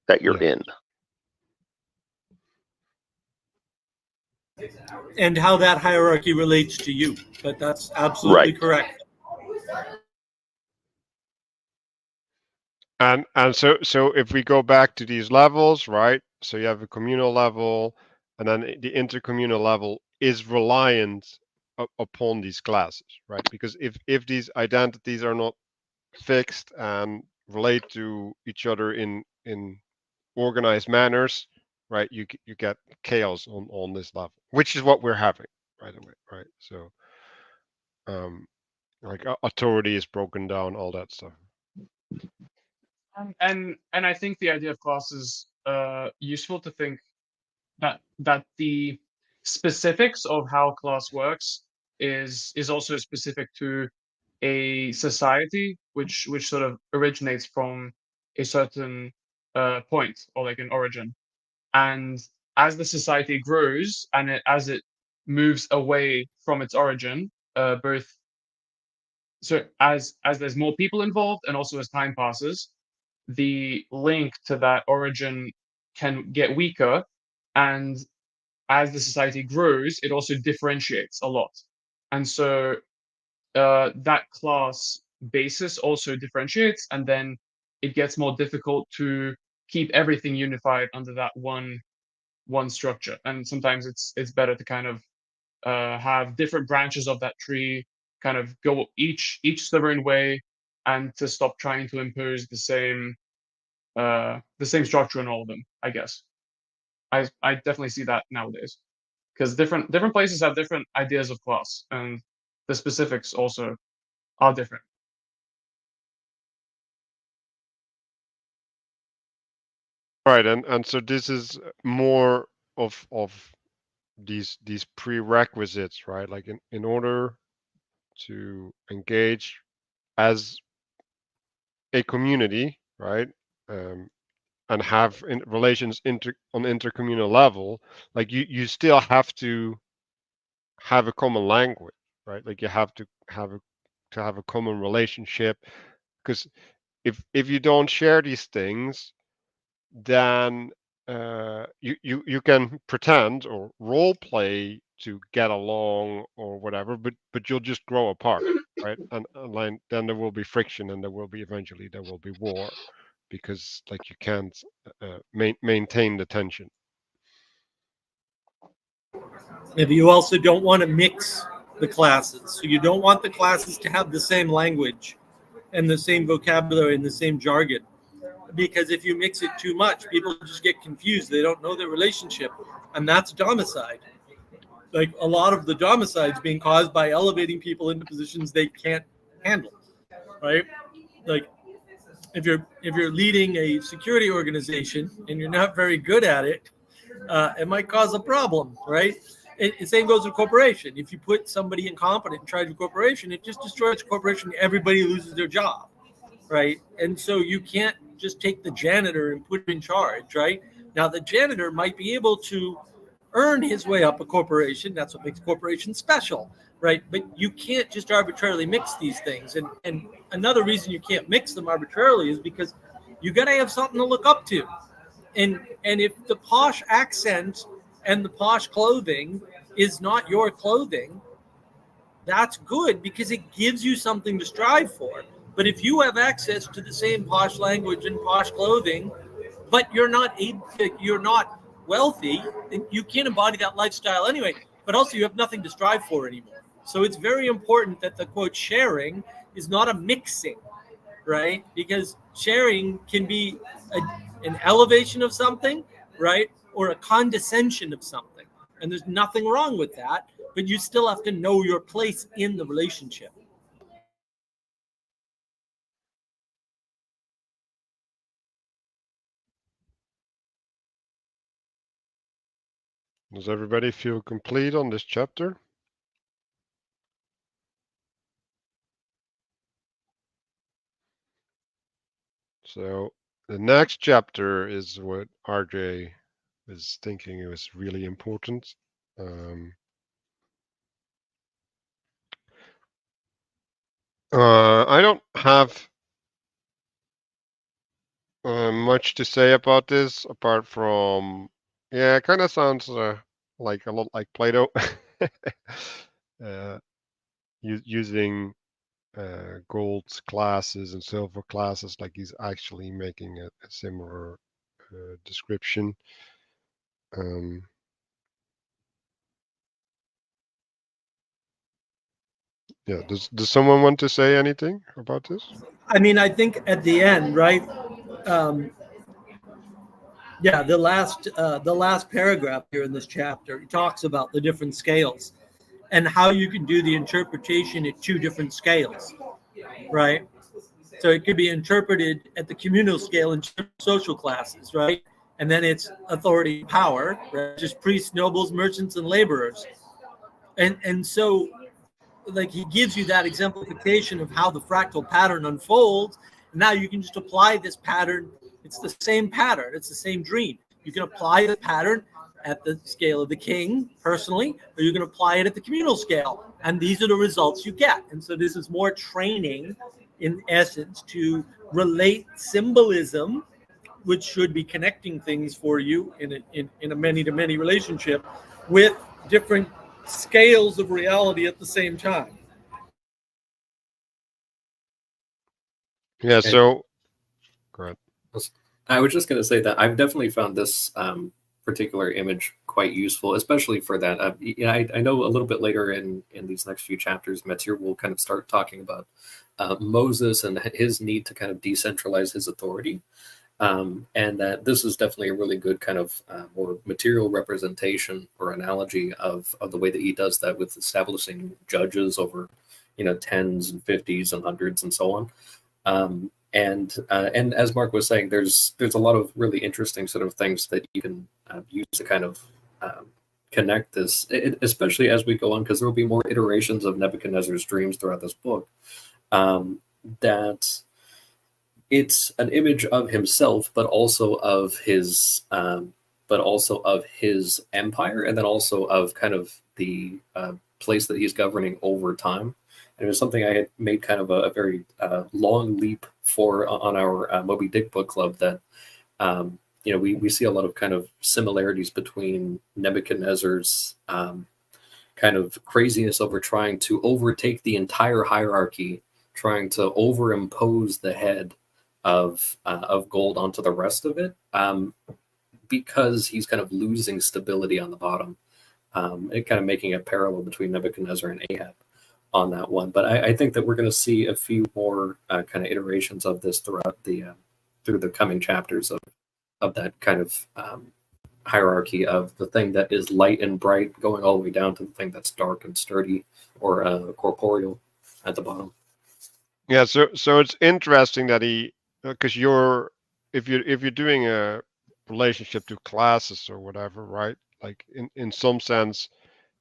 that you're in. And how that hierarchy relates to you. But that's absolutely correct. And so if we go back to these levels, right? So you have a communal level, and then the intercommunal level is reliant upon these classes, right? Because if these identities are not fixed and relate to each other in organized manners, right? You get chaos on this level, which is what we're having, by the way, right? So, like authority is broken down, all that stuff. And I think the idea of class is useful to think that the specifics of how class works is also specific to a society which sort of originates from a certain point, or like an origin. And as the society grows and as it moves away from its origin, both so as there's more people involved and also as time passes, the link to that origin can get weaker, and as the society grows, it also differentiates a lot. And so that class basis also differentiates, and then it gets more difficult to keep everything unified under that one structure. And sometimes it's better to kind of have different branches of that tree kind of go each their own way, and to stop trying to impose the same structure in all of them, I guess. I definitely see that nowadays, because different places have different ideas of class, and the specifics also are different. Right, and so this is more of these prerequisites, right? Like in order to engage as a community, right? And have relations on intercommunal level, like you still have to have a common language, right? Like you have to have a common relationship, because if you don't share these things, then you can pretend or role play to get along or whatever, but you'll just grow apart, right? And then there will be friction, and eventually there will be war, because like you can't maintain the tension. Maybe you also don't want to mix the classes. So you don't want the classes to have the same language and the same vocabulary and the same jargon. Because if you mix it too much, people just get confused. They don't know their relationship. And that's domicide. Like a lot of the domicides being caused by elevating people into positions they can't handle, right? Like if you're leading a security organization and you're not very good at it, it might cause a problem, right? The same goes with corporation. If you put somebody incompetent in charge of a corporation, it just destroys the corporation. Everybody loses their job, right? And so you can't just take the janitor and put him in charge, right? Now the janitor might be able to earn his way up a corporation. That's what makes corporations special, right? But you can't just arbitrarily mix these things. And another reason you can't mix them arbitrarily is because you got to have something to look up to. And if the posh accent and the posh clothing is not your clothing, that's good because it gives you something to strive for. But if you have access to the same posh language and posh clothing, but you're not wealthy, then you can't embody that lifestyle anyway. But also, you have nothing to strive for anymore. So it's very important that the quote sharing is not a mixing, right? Because sharing can be an elevation of something, right, or a condescension of something, and there's nothing wrong with that. But you still have to know your place in the relationship. Does everybody feel complete on this chapter? So the next chapter is what RJ was thinking was really important. I don't have much to say about this apart from, yeah, it kind of sounds like a lot like Plato, using gold classes and silver classes, like he's actually making a similar description. Yeah, does someone want to say anything about this? I mean, I think at the end, right? Yeah, the last paragraph here in this chapter, he talks about the different scales and how you can do the interpretation at two different scales, right? So it could be interpreted at the communal scale in social classes, right? And then it's authority and power, right? Just priests, nobles, merchants, and laborers. And so like he gives you that exemplification of how the fractal pattern unfolds. Now you can just apply this pattern. It's the same pattern. It's the same dream. You can apply the pattern at the scale of the king personally, or you can apply it at the communal scale. And these are the results you get. And so this is more training in essence to relate symbolism, which should be connecting things for you in a many-to-many relationship with different scales of reality at the same time. Yeah, so go ahead. I was just going to say that I've definitely found this particular image quite useful, especially for that. I know a little bit later in these next few chapters, Matthieu will kind of start talking about Moses and his need to kind of decentralize his authority. And that this is definitely a really good kind of more material representation or analogy of the way that he does that with establishing judges over, tens and fifties and hundreds and so on. And as Mark was saying, there's a lot of really interesting sort of things that you can use to kind of connect this, especially as we go on, because there will be more iterations of Nebuchadnezzar's dreams throughout this book. That it's an image of himself, but also of his empire, and then also of kind of the place that he's governing over time. And it was something I had made kind of a very long leap for on our Moby Dick book club, that we see a lot of kind of similarities between Nebuchadnezzar's kind of craziness over trying to overtake the entire hierarchy, trying to overimpose the head of gold onto the rest of it, because he's kind of losing stability on the bottom, and kind of making a parallel between Nebuchadnezzar and Ahab on that one. But I think that we're going to see a few more kind of iterations of this throughout through the coming chapters of that kind of hierarchy of the thing that is light and bright going all the way down to the thing that's dark and sturdy or corporeal at the bottom. Yeah, so it's interesting that he, because if you're doing a relationship to classes or whatever, right? Like in some sense,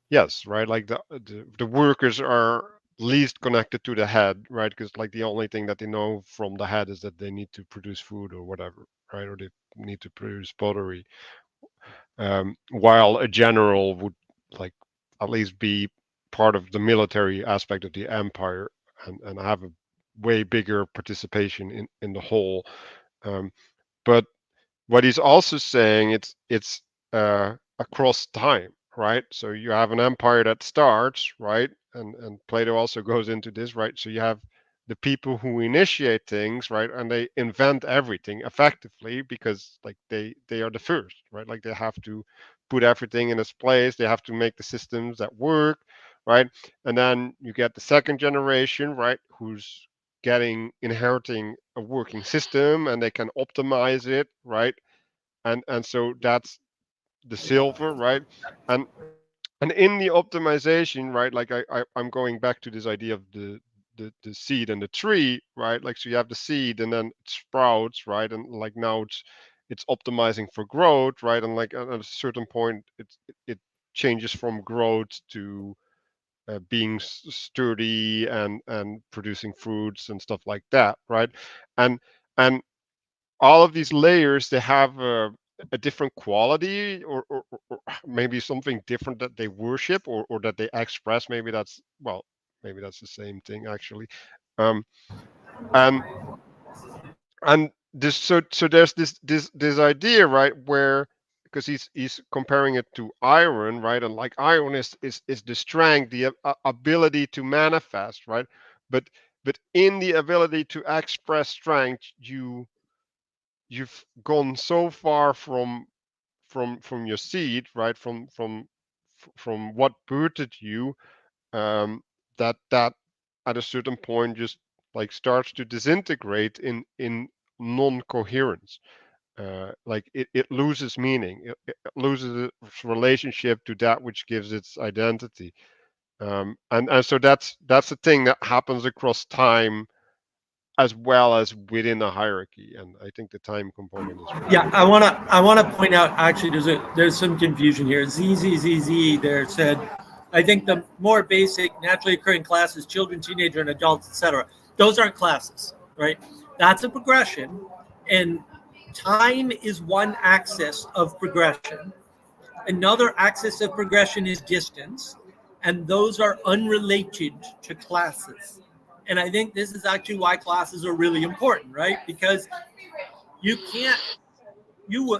yes, right? Like the workers are least connected to the head, right? Because like the only thing that they know from the head is that they need to produce food or whatever, right? Or they need to produce pottery. While a general would like at least be part of the military aspect of the empire and have a way bigger participation in the whole. But what he's also saying, it's across time, right? So you have an empire that starts, right? And Plato also goes into this, right? So you have the people who initiate things, right, and they invent everything effectively because like they are the first, right? Like they have to put everything in its place. They have to make the systems that work, right? And then you get the second generation, right, who's inheriting a working system and they can optimize it, right? And so that's the silver, right? And and in the optimization, right, like I'm going back to this idea of the seed and the tree, right? Like so you have the seed and then it sprouts, right? And like now it's optimizing for growth, right? And like at a certain point it changes from growth to being sturdy and producing fruits and stuff like that, right? And and all of these layers, they have a different quality, or maybe something different that they worship, or that they express. Maybe that's, well, maybe that's the same thing actually. um and this, so there's this idea, right, where, because he's comparing it to iron, right? And like iron is the strength, the ability to manifest, right? but but in the ability to express strength, you've gone so far from your seed, right? From what birthed you, that at a certain point just like starts to disintegrate in non-coherence. Like it loses meaning. It loses its relationship to that which gives its identity. And so that's the thing that happens across time as well as within a hierarchy. And I think the time component is very Yeah, important. I wanna point out actually there's some confusion here. ZZZZ there said, I think the more basic naturally occurring classes, children, teenager, and adults, etc. Those aren't classes, right? That's a progression, and time is one axis of progression. Another axis of progression is distance, and those are unrelated to classes. And I think this is actually why classes are really important, right? Because you can't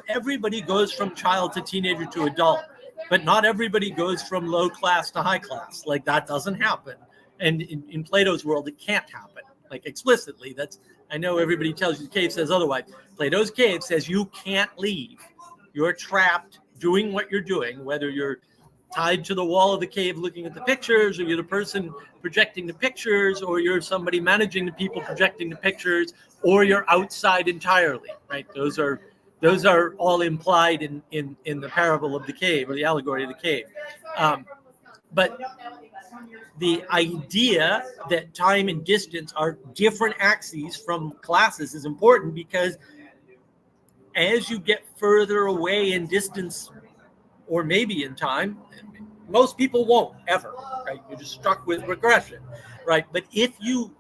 everybody goes from child to teenager to adult, but not everybody goes from low class to high class. Like that doesn't happen. And in Plato's world, it can't happen, like explicitly. That's, I know everybody tells you the cave says otherwise. Plato's cave says you can't leave. You're trapped doing what you're doing, whether you're tied to the wall of the cave looking at the pictures, or you're the person projecting the pictures, or you're somebody managing the people projecting the pictures, or you're outside entirely, right? Those are all implied in the parable of the cave, or the allegory of the cave. But the idea that time and distance are different axes from classes is important, because as you get further away in distance, or maybe in time, most people won't ever, right? You're just struck with regression, right? But if you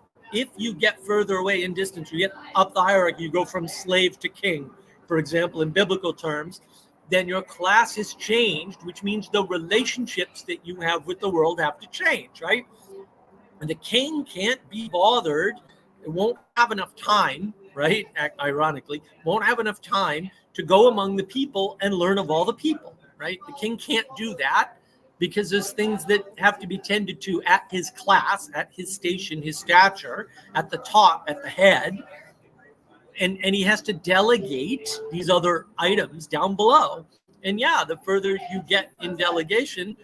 get further away in distance, you get up the hierarchy, you go from slave to king, for example, in biblical terms, then your class has changed, which means the relationships that you have with the world have to change, right? And the king can't be bothered. It won't have enough time, right? Ironically, won't have enough time to go among the people and learn of all the people, right? The king can't do that, because there's things that have to be tended to at his class, at his station, his stature, at the top, at the head. And he has to delegate these other items down below. And yeah, the further you get in delegation,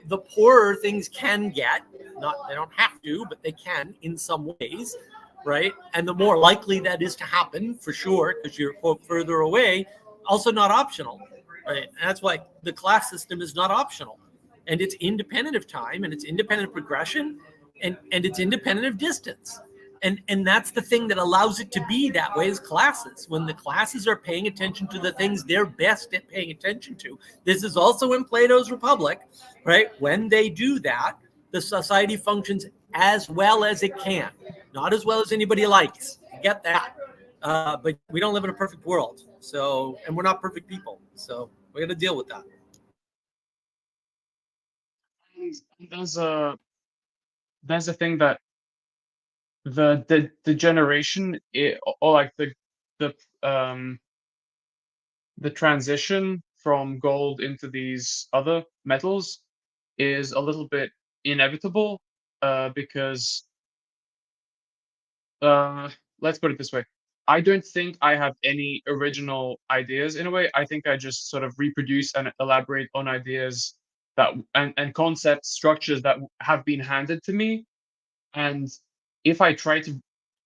the poorer things can get. Not, they don't have to, but they can in some ways, right? And the more likely that is to happen, for sure, because you're, quote, further away. Also not optional, right? And that's why the class system is not optional, and it's independent of time, and it's independent of progression, and it's independent of distance. And that's the thing that allows it to be that way, is classes. When the classes are paying attention to the things they're best at paying attention to. This is also in Plato's Republic, right? When they do that, the society functions as well as it can. Not as well as anybody likes. I get that. But we don't live in a perfect world. So, and we're not perfect people. So we're going to deal with that. There's a thing that the generation, or like the transition from gold into these other metals is a little bit inevitable, because let's put it this way. I don't think I have any original ideas in a way. I think I just sort of reproduce and elaborate on ideas that and concept structures that have been handed to me. And if I try to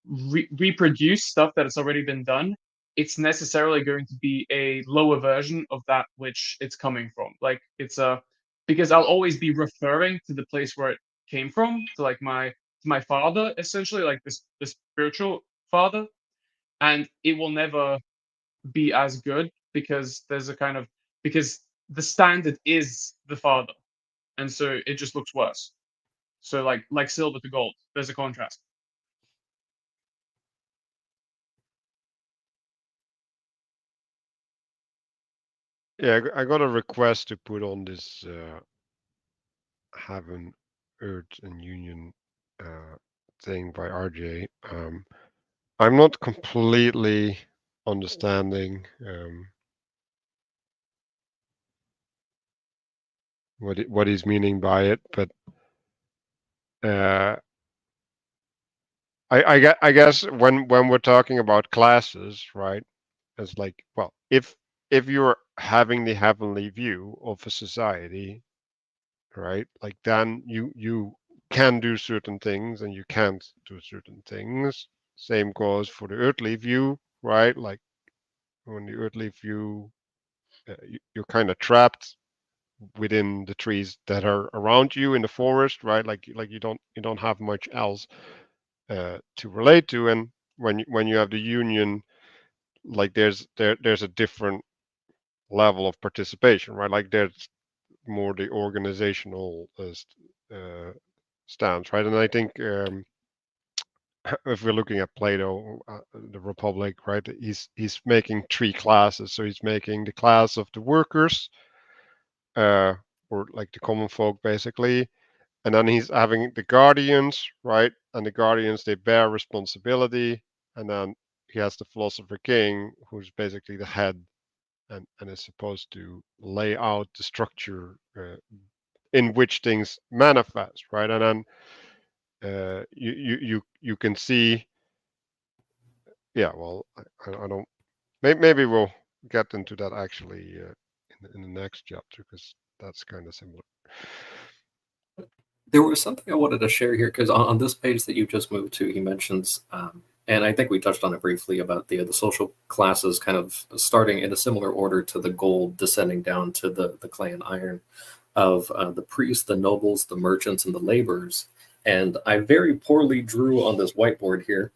reproduce stuff that has already been done, it's necessarily going to be a lower version of that which it's coming from. Like it's a because I'll always be referring to the place where it came from, to like my father, essentially, like this spiritual father, and it will never be as good because there's a kind of because the standard is the father, and so it just looks worse. So like silver to gold, there's a contrast. Yeah, I got a request to put on this Heaven, Earth, and Union thing by RJ. I'm not completely understanding what he's meaning by it, but I guess when we're talking about classes, right? It's like, well, if you're having the heavenly view of a society, right? Like then you can do certain things and you can't do certain things. Same goes for the earthly view, right? Like when the earthly view, you're kind of trapped within the trees that are around you in the forest, right? Like you don't have much else to relate to. And when you have the union, like there's a different level of participation, right? Like there's more the organizational stance, right? And I think if we're looking at Plato, the Republic, right? He's making three classes. So he's making the class of the workers, uh, or like the common folk, basically, and then he's having the guardians, right? And the guardians, they bear responsibility, and then he has the philosopher king, who's basically the head, and is supposed to lay out the structure in which things manifest, right? And then you can see, yeah. Well, I don't. Maybe we'll get into that actually in the next chapter because that's kind of similar. There was something I wanted to share here because on this page that you just moved to, he mentions, and I think we touched on it briefly about the social classes kind of starting in a similar order to the gold, descending down to the clay and iron of the priests, the nobles, the merchants, and the laborers. And I very poorly drew on this whiteboard here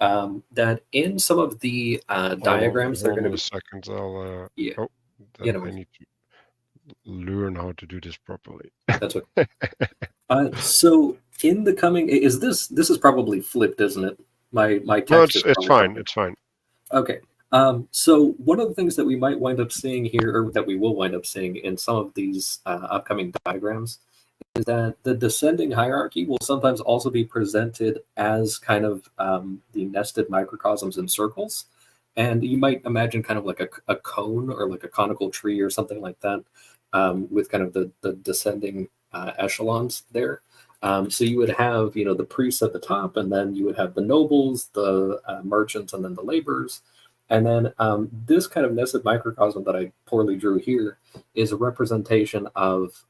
that in some of the diagrams, they're going to Hold on be. a second. I'll. Yeah, Oh, you know, I need to learn how to do this properly. that's okay. So in the coming, this is probably flipped, isn't it? My text No, is it's probably fine. flipped. It's fine. Okay. So one of the things that we might wind up seeing here, or that we will wind up seeing in some of these upcoming diagrams, is that the descending hierarchy will sometimes also be presented as kind of the nested microcosms in circles. And you might imagine kind of like a cone or like a conical tree or something like that, with kind of the descending echelons there. So you would have, the priests at the top, and then you would have the nobles, the merchants, and then the laborers. And then this kind of nested microcosm that I poorly drew here is a representation of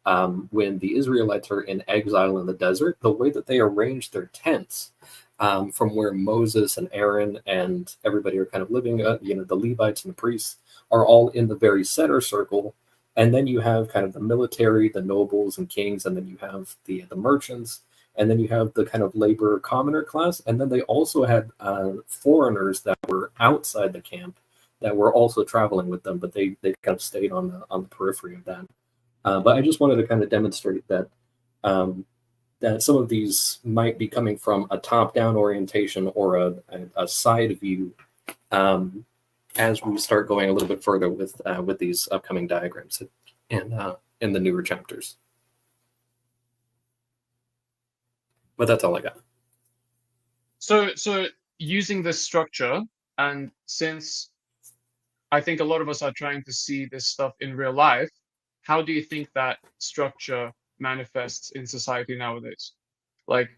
when the Israelites are in exile in the desert, the way that they arrange their tents from where Moses and Aaron and everybody are kind of living, the Levites and the priests are all in the very center circle. And then you have kind of the military, the nobles and kings, and then you have the merchants, and then you have the kind of labor commoner class, and then they also had foreigners that were outside the camp that were also traveling with them, but they kind of stayed on the periphery of that. But I just wanted to kind of demonstrate that that some of these might be coming from a top-down orientation or a side view as we start going a little bit further with these upcoming diagrams and in the newer chapters. But that's all I got. So using this structure, and since I think a lot of us are trying to see this stuff in real life, how do you think that structure manifests in society nowadays? Like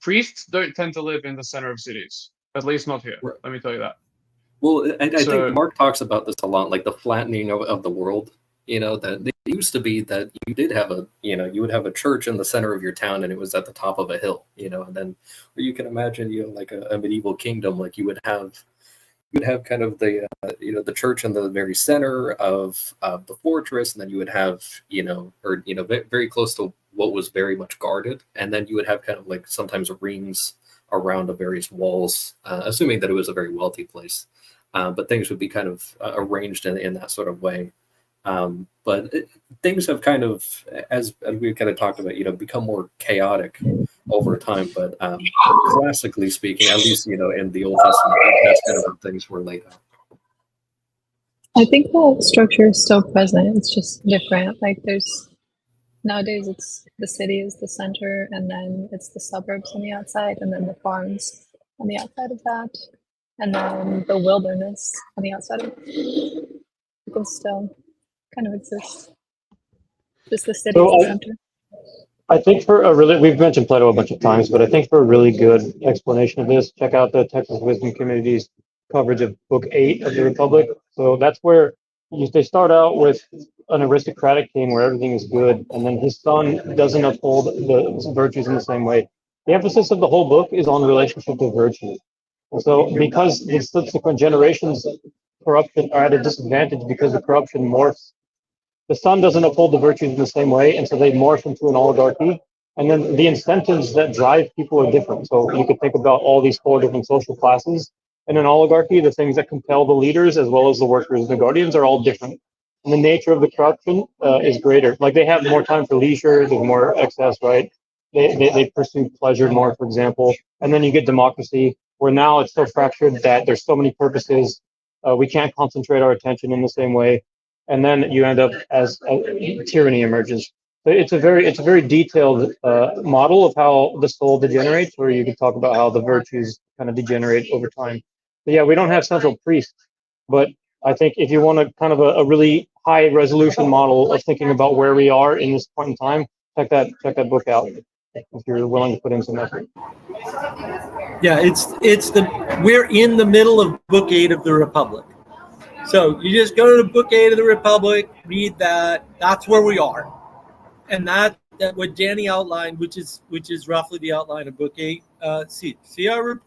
priests don't tend to live in the center of cities, at least not here. Right. Let me tell you that. Well, I So- think Mark talks about this a lot, like the flattening of the world. That it used to be that you did have you would have a church in the center of your town, and it was at the top of a hill. And then where you can imagine, like a medieval kingdom, like you would have kind of the the church in the very center of the fortress, and then you would have very close to what was very much guarded, and then you would have kind of like sometimes rings around the various walls, assuming that it was a very wealthy place. But things would be kind of arranged in that sort of way. But things have kind of, as we kind of talked about, become more chaotic over time. But classically speaking, at least in the Old Testament, that's kind of how things were laid out. I think the structure is still present. It's just different. Like nowadays it's the city is the center, and then it's the suburbs on the outside, and then the farms on the outside of that, and then the wilderness on the outside of it. It still kind of exists. Just the city is the center. I think we've mentioned Plato a bunch of times, but I think for a really good explanation of this, check out the Texas Wisdom Community's coverage of Book 8 of the Republic. So that's where they start out with an aristocratic king where everything is good, and then his son doesn't uphold the virtues in the same way. The emphasis of the whole book is on the relationship to virtue. And so because the subsequent generations corruption are at a disadvantage because the corruption morphs. The son doesn't uphold the virtues in the same way, and so they morph into an oligarchy. And then the incentives that drive people are different. So you could think about all these 4 different social classes. In an oligarchy, the things that compel the leaders as well as the workers and the guardians are all different. And the nature of the corruption is greater. Like they have more time for leisure, there's more excess, right? They pursue pleasure more, for example. And then you get democracy, where now it's so fractured that there's so many purposes. We can't concentrate our attention in the same way. And then you end up as tyranny emerges. So it's a very detailed model of how the soul degenerates, where you can talk about how the virtues kind of degenerate over time. But yeah, we don't have central priests, but I think if you want a kind of a really high resolution model of thinking about where we are in this point in time, check that book out if you're willing to put in some effort. Yeah, we're in the middle of Book 8 of the Republic. So you just go to Book 8 of the Republic, read that. That's where we are, and that what Danny outlined, which is roughly the outline of Book 8. See our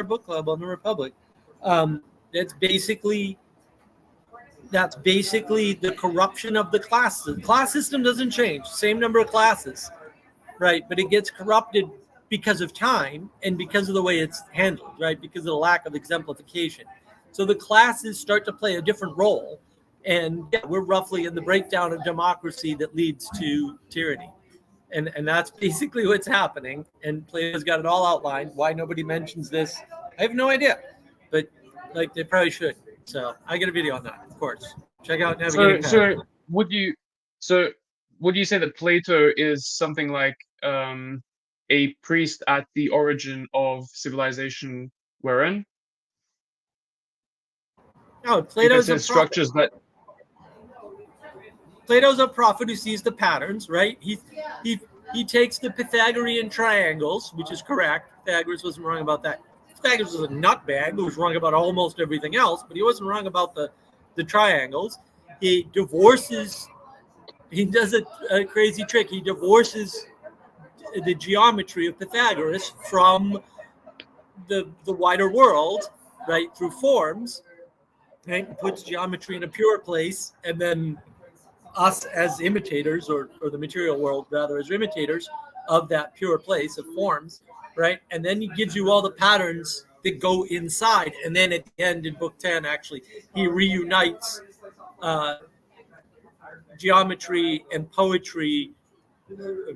book club on the Republic. That's basically the corruption of the classes. The class system doesn't change, same number of classes, right? But it gets corrupted because of time and because of the way it's handled, right? Because of the lack of exemplification. So the classes start to play a different role. And yeah, we're roughly in the breakdown of democracy that leads to tyranny. And that's basically what's happening. And Plato's got it all outlined. Why nobody mentions this, I have no idea. But like they probably should. So I get a video on that, of course. Check out Navigating Path. So would you say that Plato is something like a priest at the origin of civilization we're in? No, Plato's a structures prophet. Plato's a prophet who sees the patterns, right? He takes the Pythagorean triangles, which is correct. Pythagoras wasn't wrong about that. Pythagoras was a nutbag who was wrong about almost everything else, but he wasn't wrong about the triangles. He divorces. He does a crazy trick. He divorces the geometry of Pythagoras from the wider world, right, through forms, right? Puts geometry in a pure place, and then us as imitators, or the material world rather, as imitators of that pure place of forms, right? And then he gives you all the patterns that go inside. And then at the end in Book 10, actually, he reunites geometry and poetry.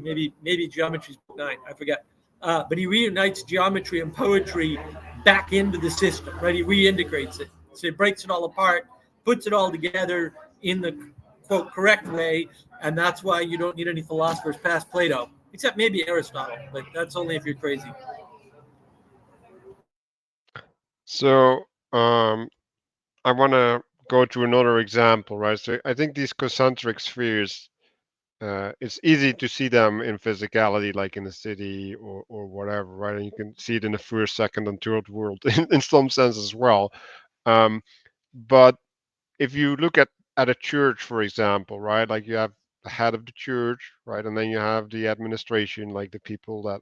Maybe geometry's Book 9, I forget. But he reunites geometry and poetry back into the system, right? He reintegrates it. So he breaks it all apart, puts it all together in the quote correct way, and that's why you don't need any philosophers past Plato, except maybe Aristotle, but that's only if you're crazy. So I want to go to another example, right? So I think these concentric spheres it's easy to see them in physicality, like in the city or whatever, right? And you can see it in the first, second, and third world in some sense as well. But if you look at a church, for example, right, like you have the head of the church, right, and then you have the administration, like the people that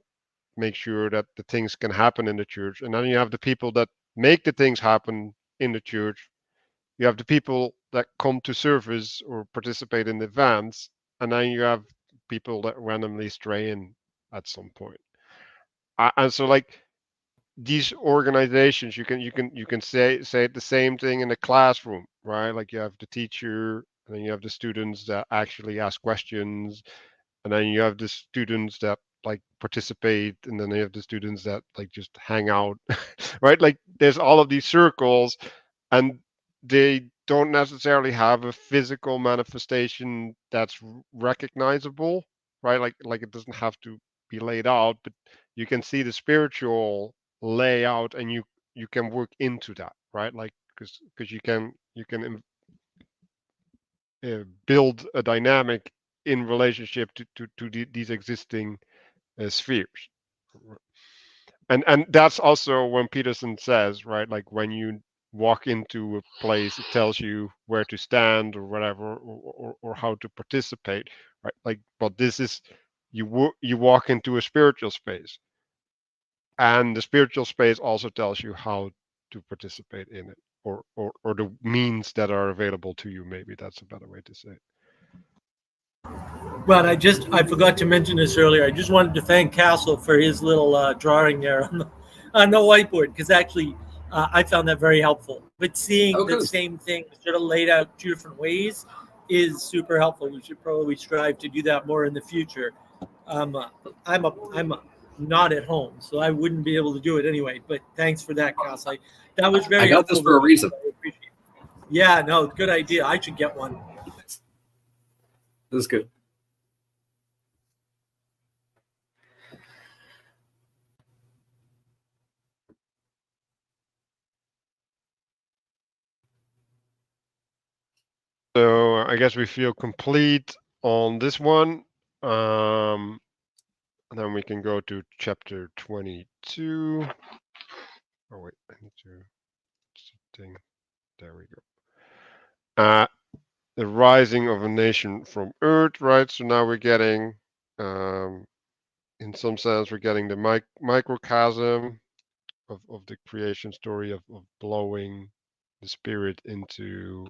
make sure that the things can happen in the church, and then you have the people that make the things happen in the church. You have the people that come to service or participate in the events, and then you have people that randomly stray in at some point. And so, like, these organizations, you can say the same thing in the classroom, right? Like you have the teacher, and then you have the students that actually ask questions, and then you have the students that like participate, and then you have the students that like just hang out, right? Like there's all of these circles, and they don't necessarily have a physical manifestation that's recognizable, right? Like it doesn't have to be laid out, but you can see the spiritual layout, and you can work into that, right? Like because you can build a dynamic in relationship to these existing spheres. And that's also when Peterson says, right, like when you walk into a place, it tells you where to stand or whatever, or how to participate, right? Like, but this is you walk into a spiritual space, and the spiritual space also tells you how to participate in it, or the means that are available to you. Maybe that's a better way to say it. But I forgot to mention this earlier. I just wanted to thank Castle for his little drawing there on the whiteboard, because actually I found that very helpful. But seeing Oh, the good. same thing sort of laid out 2 different ways is super helpful. We should probably strive to do that more in the future. I'm not at home, so I wouldn't be able to do it anyway. But thanks for that, Castle. That was very I got helpful. this for a reason. I appreciate it. Yeah, no, good idea. I should get one. This is good. So I guess we feel complete on this one. And then we can go to chapter 22. Oh wait, I need to thing. There we go. The rising of a nation from Earth, right? So now we're getting, in some sense, we're getting the microcosm of the creation story of blowing the spirit into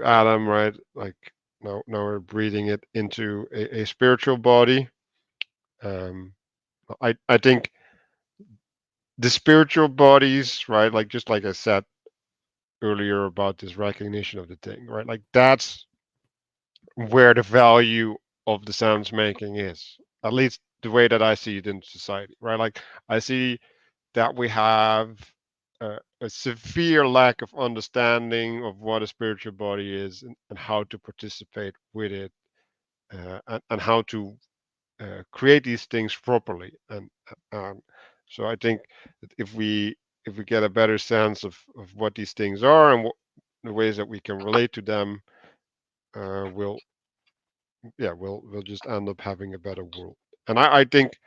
Adam, right? Like now we're breathing it into a spiritual body. I think the spiritual bodies, right? Like just like I said earlier about this recognition of the thing, right? Like that's where the value of the sounds making is, at least the way that I see it in society, right? Like I see that we have a severe lack of understanding of what a spiritual body is, and how to participate with it, and how to create these things properly. And so I think that if we get a better sense of what these things are, and the ways that we can relate to them, we'll just end up having a better world. And I think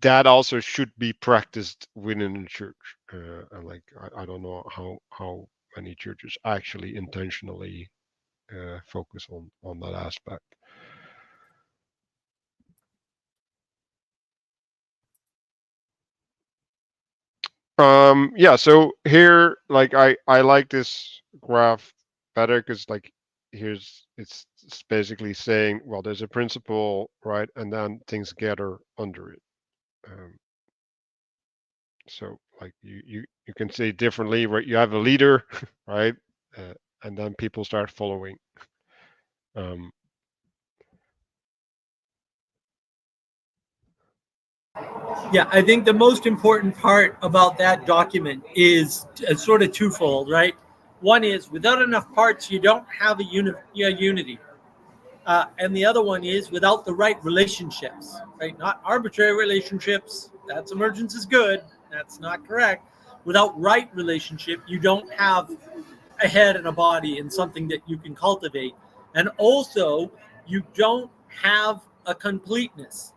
that also should be practiced within the church. And like I don't know how many churches actually intentionally focus on that aspect. Yeah, so here, like I like this graph better, because like it's basically saying, well, there's a principle, right, and then things gather under it. So like you can say differently, right? You have a leader, right, and then people start following. Yeah, I think the most important part about that document is sort of twofold, right? One is without enough parts, you don't have a unity. And the other one is without the right relationships, right? Not arbitrary relationships. That's emergence is good. That's not correct. Without right relationship, you don't have a head and a body and something that you can cultivate. And also, you don't have a completeness,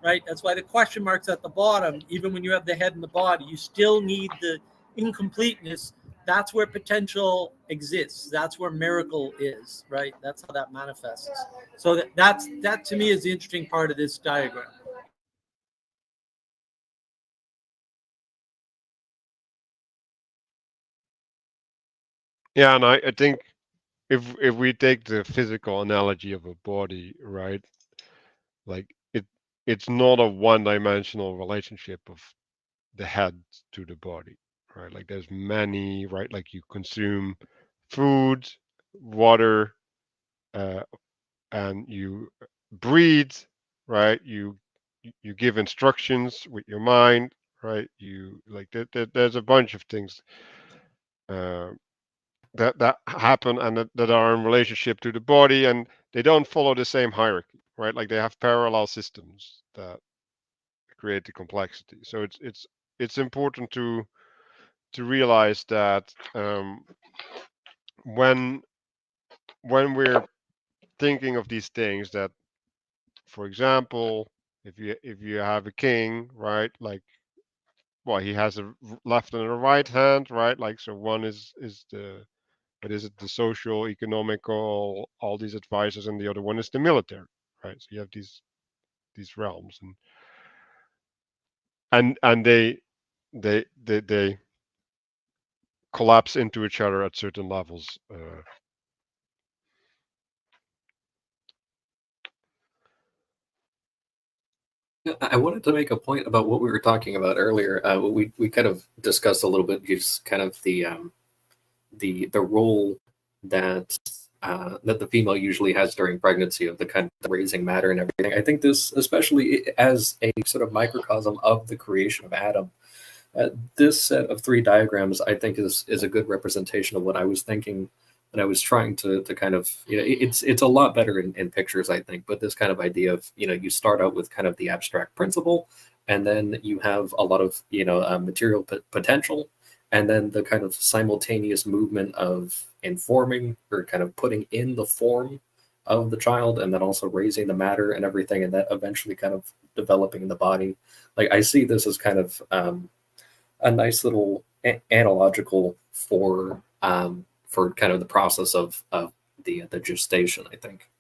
right? That's why the question mark's at the bottom. Even when you have the head and the body, you still need the incompleteness. That's where potential exists. That's where miracle is, right? That's how that manifests. So that to me is the interesting part of this diagram. Yeah, and I think if we take the physical analogy of a body, right? Like it's not a one-dimensional relationship of the head to the body, right? Like there's many, right? Like you consume food, water, and you breathe, right? You give instructions with your mind, right? You like there's a bunch of things uh, that happen and that are in relationship to the body, and they don't follow the same hierarchy, right? Like they have parallel systems that create the complexity. So it's important to realize that when we're thinking of these things, that for example, if you have a king, right, like, well, he has a left and a right hand, right? Like, so one is the, what is it, the social, economical, all these advisors, and the other one is the military, right? So you have these realms, and they collapse into each other at certain levels. I wanted to make a point about what we were talking about earlier. We kind of discussed a little bit, just kind of the role that that the female usually has during pregnancy, of the kind of raising matter and everything. I think this, especially as a sort of microcosm of the creation of Adam, this set of three diagrams, I think, is a good representation of what I was thinking. And I was trying to kind of, it's a lot better in pictures, I think. But this kind of idea of, you start out with kind of the abstract principle, and then you have a lot of, material potential, and then the kind of simultaneous movement of informing, or kind of putting in the form of the child, and then also raising the matter and everything, and that eventually kind of developing the body. Like, I see this as kind of a nice little analogical for kind of the process of the gestation, I think,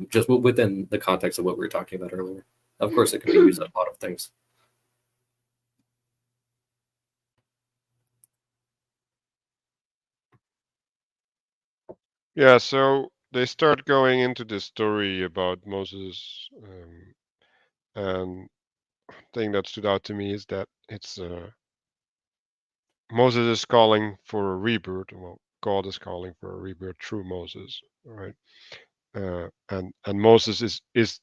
just within the context of what we were talking about earlier. Of course, it can be used in a lot of things. Yeah, so they start going into this story about Moses, and thing that stood out to me is that it's Moses is calling for a rebirth. Well, God is calling for a rebirth through Moses, right? And Moses is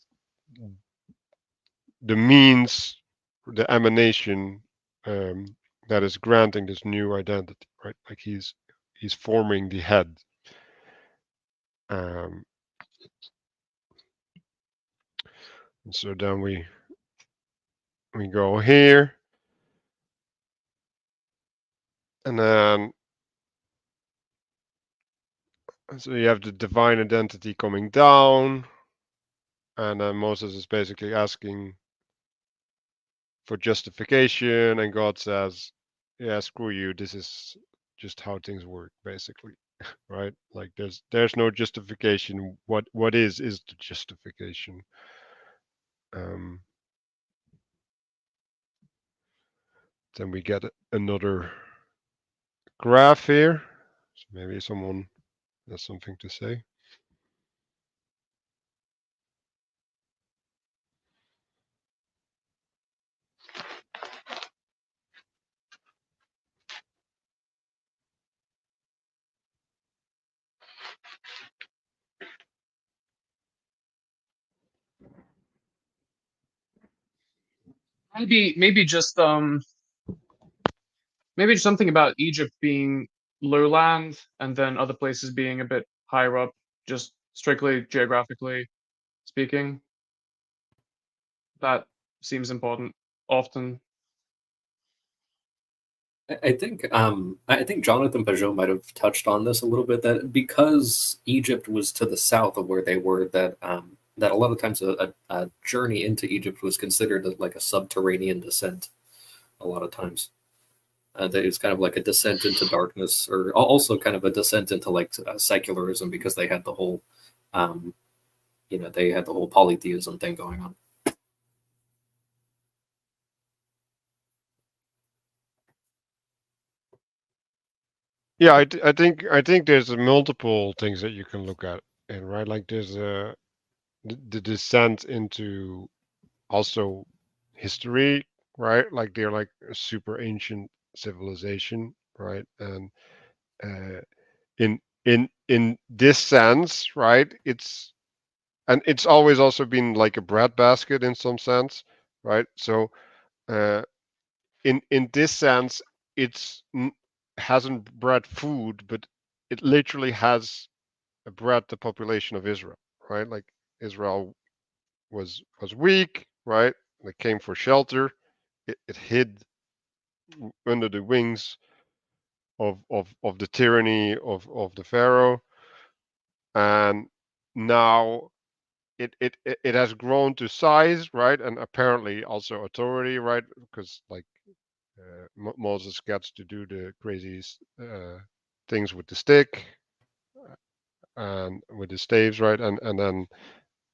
the means, the emanation, that is granting this new identity, right? Like he's forming the head. And so then we go here, and then so you have the divine identity coming down, and then Moses is basically asking for justification, and God says, "Yeah, screw you. This is just how things work, basically." Right? Like there's no justification. What is the justification? Um, then we get another graph here. So maybe someone has something to say. Maybe just maybe something about Egypt being lowland and then other places being a bit higher up, just strictly geographically speaking. That seems important often. I think Jonathan Pageau might have touched on this a little bit, that because Egypt was to the south of where they were, that that a lot of times a journey into Egypt was considered like a subterranean descent. A lot of times, that it's kind of like a descent into darkness, or also kind of a descent into like secularism, because they had the whole, they had the whole polytheism thing going on. Yeah, I think there's multiple things that you can look at, and right, like there's the descent into also history, right? Like they're like a super ancient civilization, right? And uh, in this sense, right? It's always also been like a breadbasket in some sense, right? So uh, in this sense, it's hasn't bred food, but it literally has bred the population of Israel, right? Like Israel was weak, right? It came for shelter. It hid under the wings of the tyranny of the Pharaoh, and now it has grown to size, right? And apparently also authority, right? Because like Moses gets to do the crazy things with the stick and with the staves, right? And then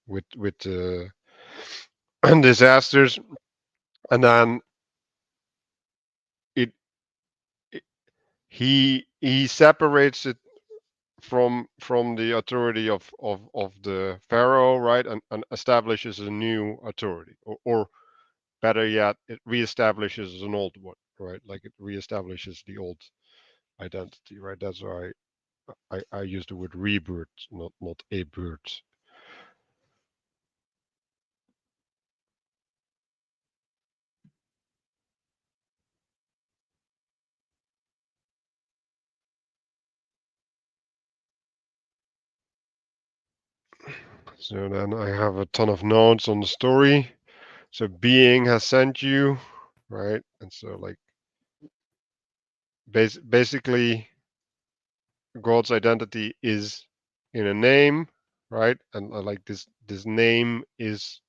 with the disasters, and then it, it he separates it from the authority of the pharaoh, right, and establishes a new authority, or better yet, it reestablishes an old one, right? Like it reestablishes the old identity, right? That's why I use the word rebirth, not a birth. So then I have a ton of notes on the story. So being has sent you, right? And so like basically God's identity is in a name, right? And like this name is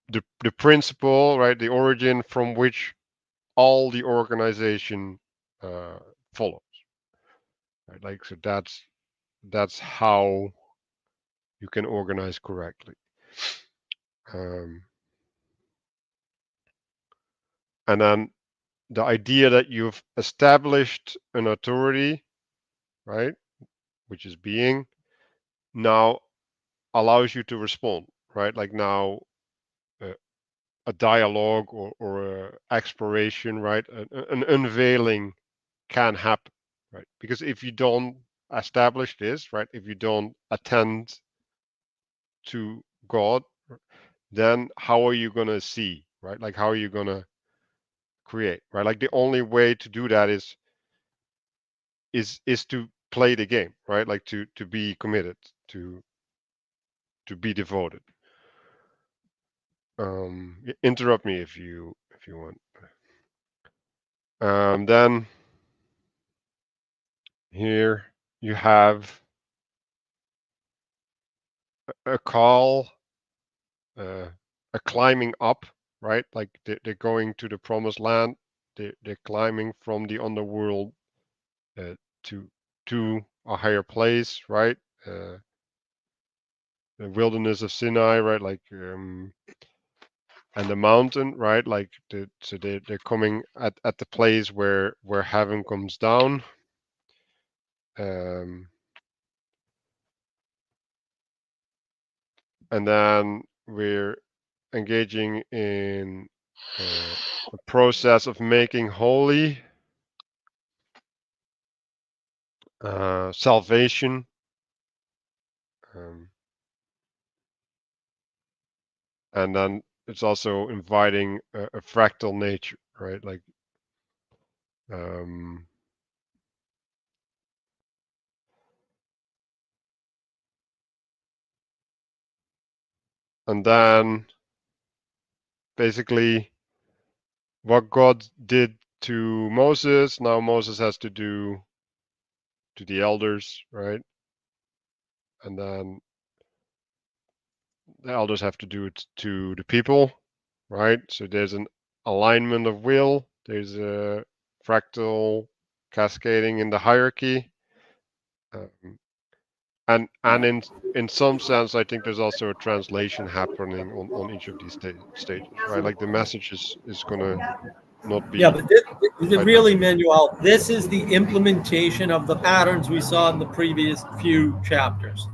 the principle, right? The origin from which all the organization uh, follows, right? Like so that's how you can organize correctly. Um, and then the idea that you've established an authority, right, which is being, now allows you to respond, right? Like now uh, a dialogue or a exploration, right? An unveiling can happen, right? Because if you don't establish this, right, if you don't attend to God, then how are you going to see, right? Like how are you going to create, right? Like the only way to do that is to play the game, right? Like to be committed, to be devoted. Interrupt me if you want. Then here you have a call, a climbing up, right? Like they're going to the promised land. They're climbing from the underworld uh, to to a higher place, right? The wilderness of Sinai, right? Like and the mountain, right? Like so they're coming at the place where heaven comes down. Um, and then we're engaging in a process of making holy, salvation, um, and then it's also inviting a fractal nature, right? Like um, and then basically what God did to Moses. Now Moses has to do to the elders, right? And then the elders have to do it to the people, right? So there's an alignment of will. There's a fractal cascading in the hierarchy. And in some sense, I think there's also a translation happening on each of these stages, right? Like the message is gonna not be. Yeah, but really, Manuel, this is the implementation of the patterns we saw in the previous few chapters.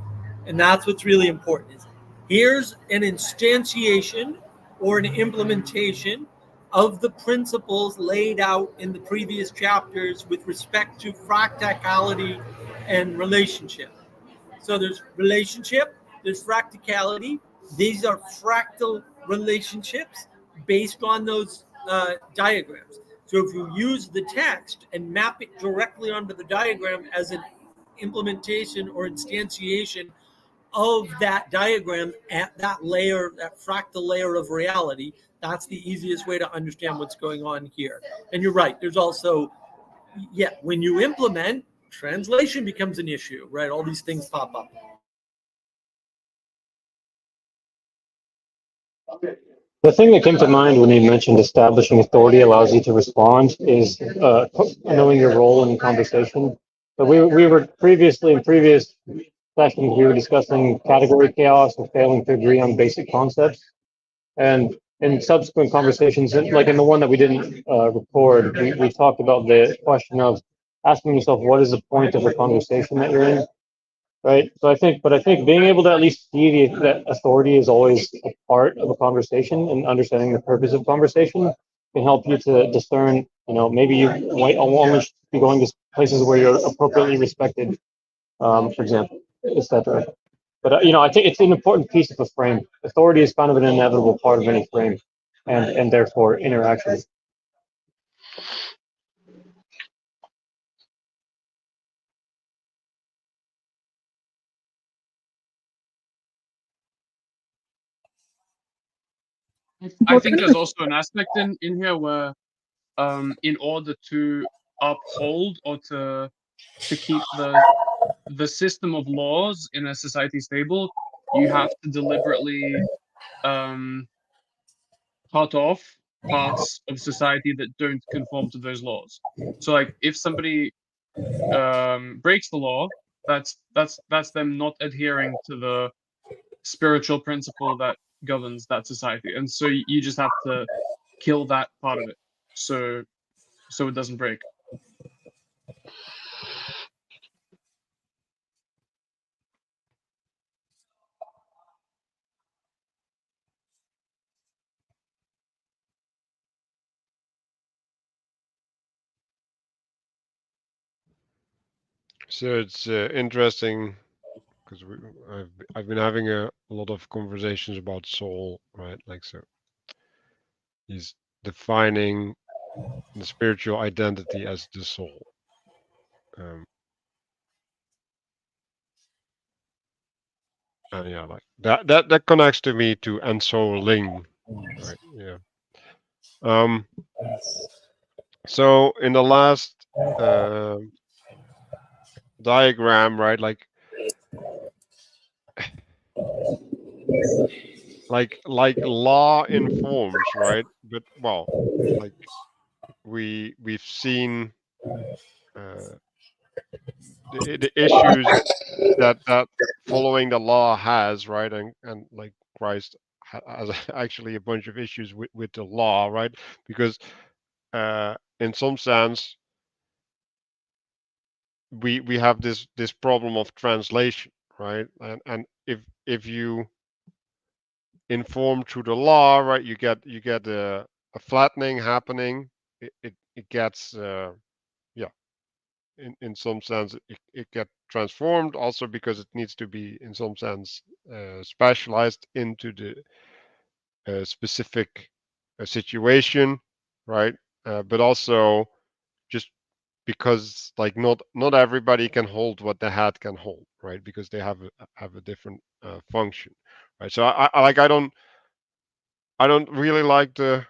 And that's what's really important. Is here's an instantiation or an implementation of the principles laid out in the previous chapters with respect to fractality and relationship. So there's relationship, there's fractality. These are fractal relationships based on those diagrams. So if you use the text and map it directly onto the diagram as an implementation or instantiation of that diagram at that layer, that fractal layer of reality, that's the easiest way to understand what's going on here. And you're right, there's also, yeah, when you implement, translation becomes an issue, right? All these things pop up. The thing that came to mind when you mentioned establishing authority allows you to respond is knowing your role in conversation. But we were previously in previous sessions we were discussing category chaos and failing to agree on basic concepts. And in subsequent conversations, like in the one that we didn't record, we talked about the question of asking yourself, what is the point of the conversation that you're in? Right. So I think being able to at least see that authority is always a part of a conversation and understanding the purpose of conversation can help you to discern, maybe you might only be going to places where you're appropriately respected, for example, etc. But, I think it's an important piece of a frame. Authority is kind of an inevitable part of any frame and therefore interaction. I think there's also an aspect in here where, in order to uphold or to keep the system of laws in a society stable, you have to deliberately cut off parts of society that don't conform to those laws. So, like, if somebody breaks the law, that's them not adhering to the spiritual principle that governs that society, and so you just have to kill that part of it, so it doesn't break. So it's interesting because I've been having a lot of conversations about soul, right? Like, so he's defining the spiritual identity as the soul. And yeah, like that connects to me to ensouling, right? Yeah. So in the last diagram, right, like law informs, right? But well, like we've seen the issues that following the law has, right? And like Christ has actually a bunch of issues with the law, right? Because in some sense we have this problem of translation, right? And if you inform through the law, right, you get a flattening happening. It gets yeah, in some sense it gets transformed also because it needs to be in some sense specialized into the specific situation, right? But also just because like not everybody can hold what the hat can hold, right? Because they have a different function, right? So I don't really like the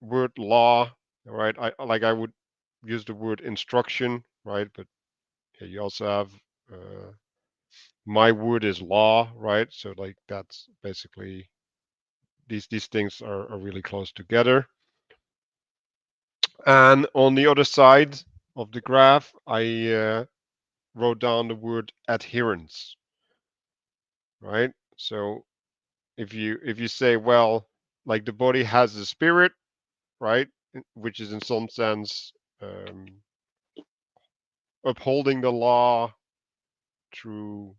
word law right? I would use the word instruction, right? But yeah, you also have my word is law, right? So like that's basically these things are really close together. And on the other side of the graph, I wrote down the word adherence, right? So if you say, well, like the body has a spirit, right, which is in some sense um, upholding the law through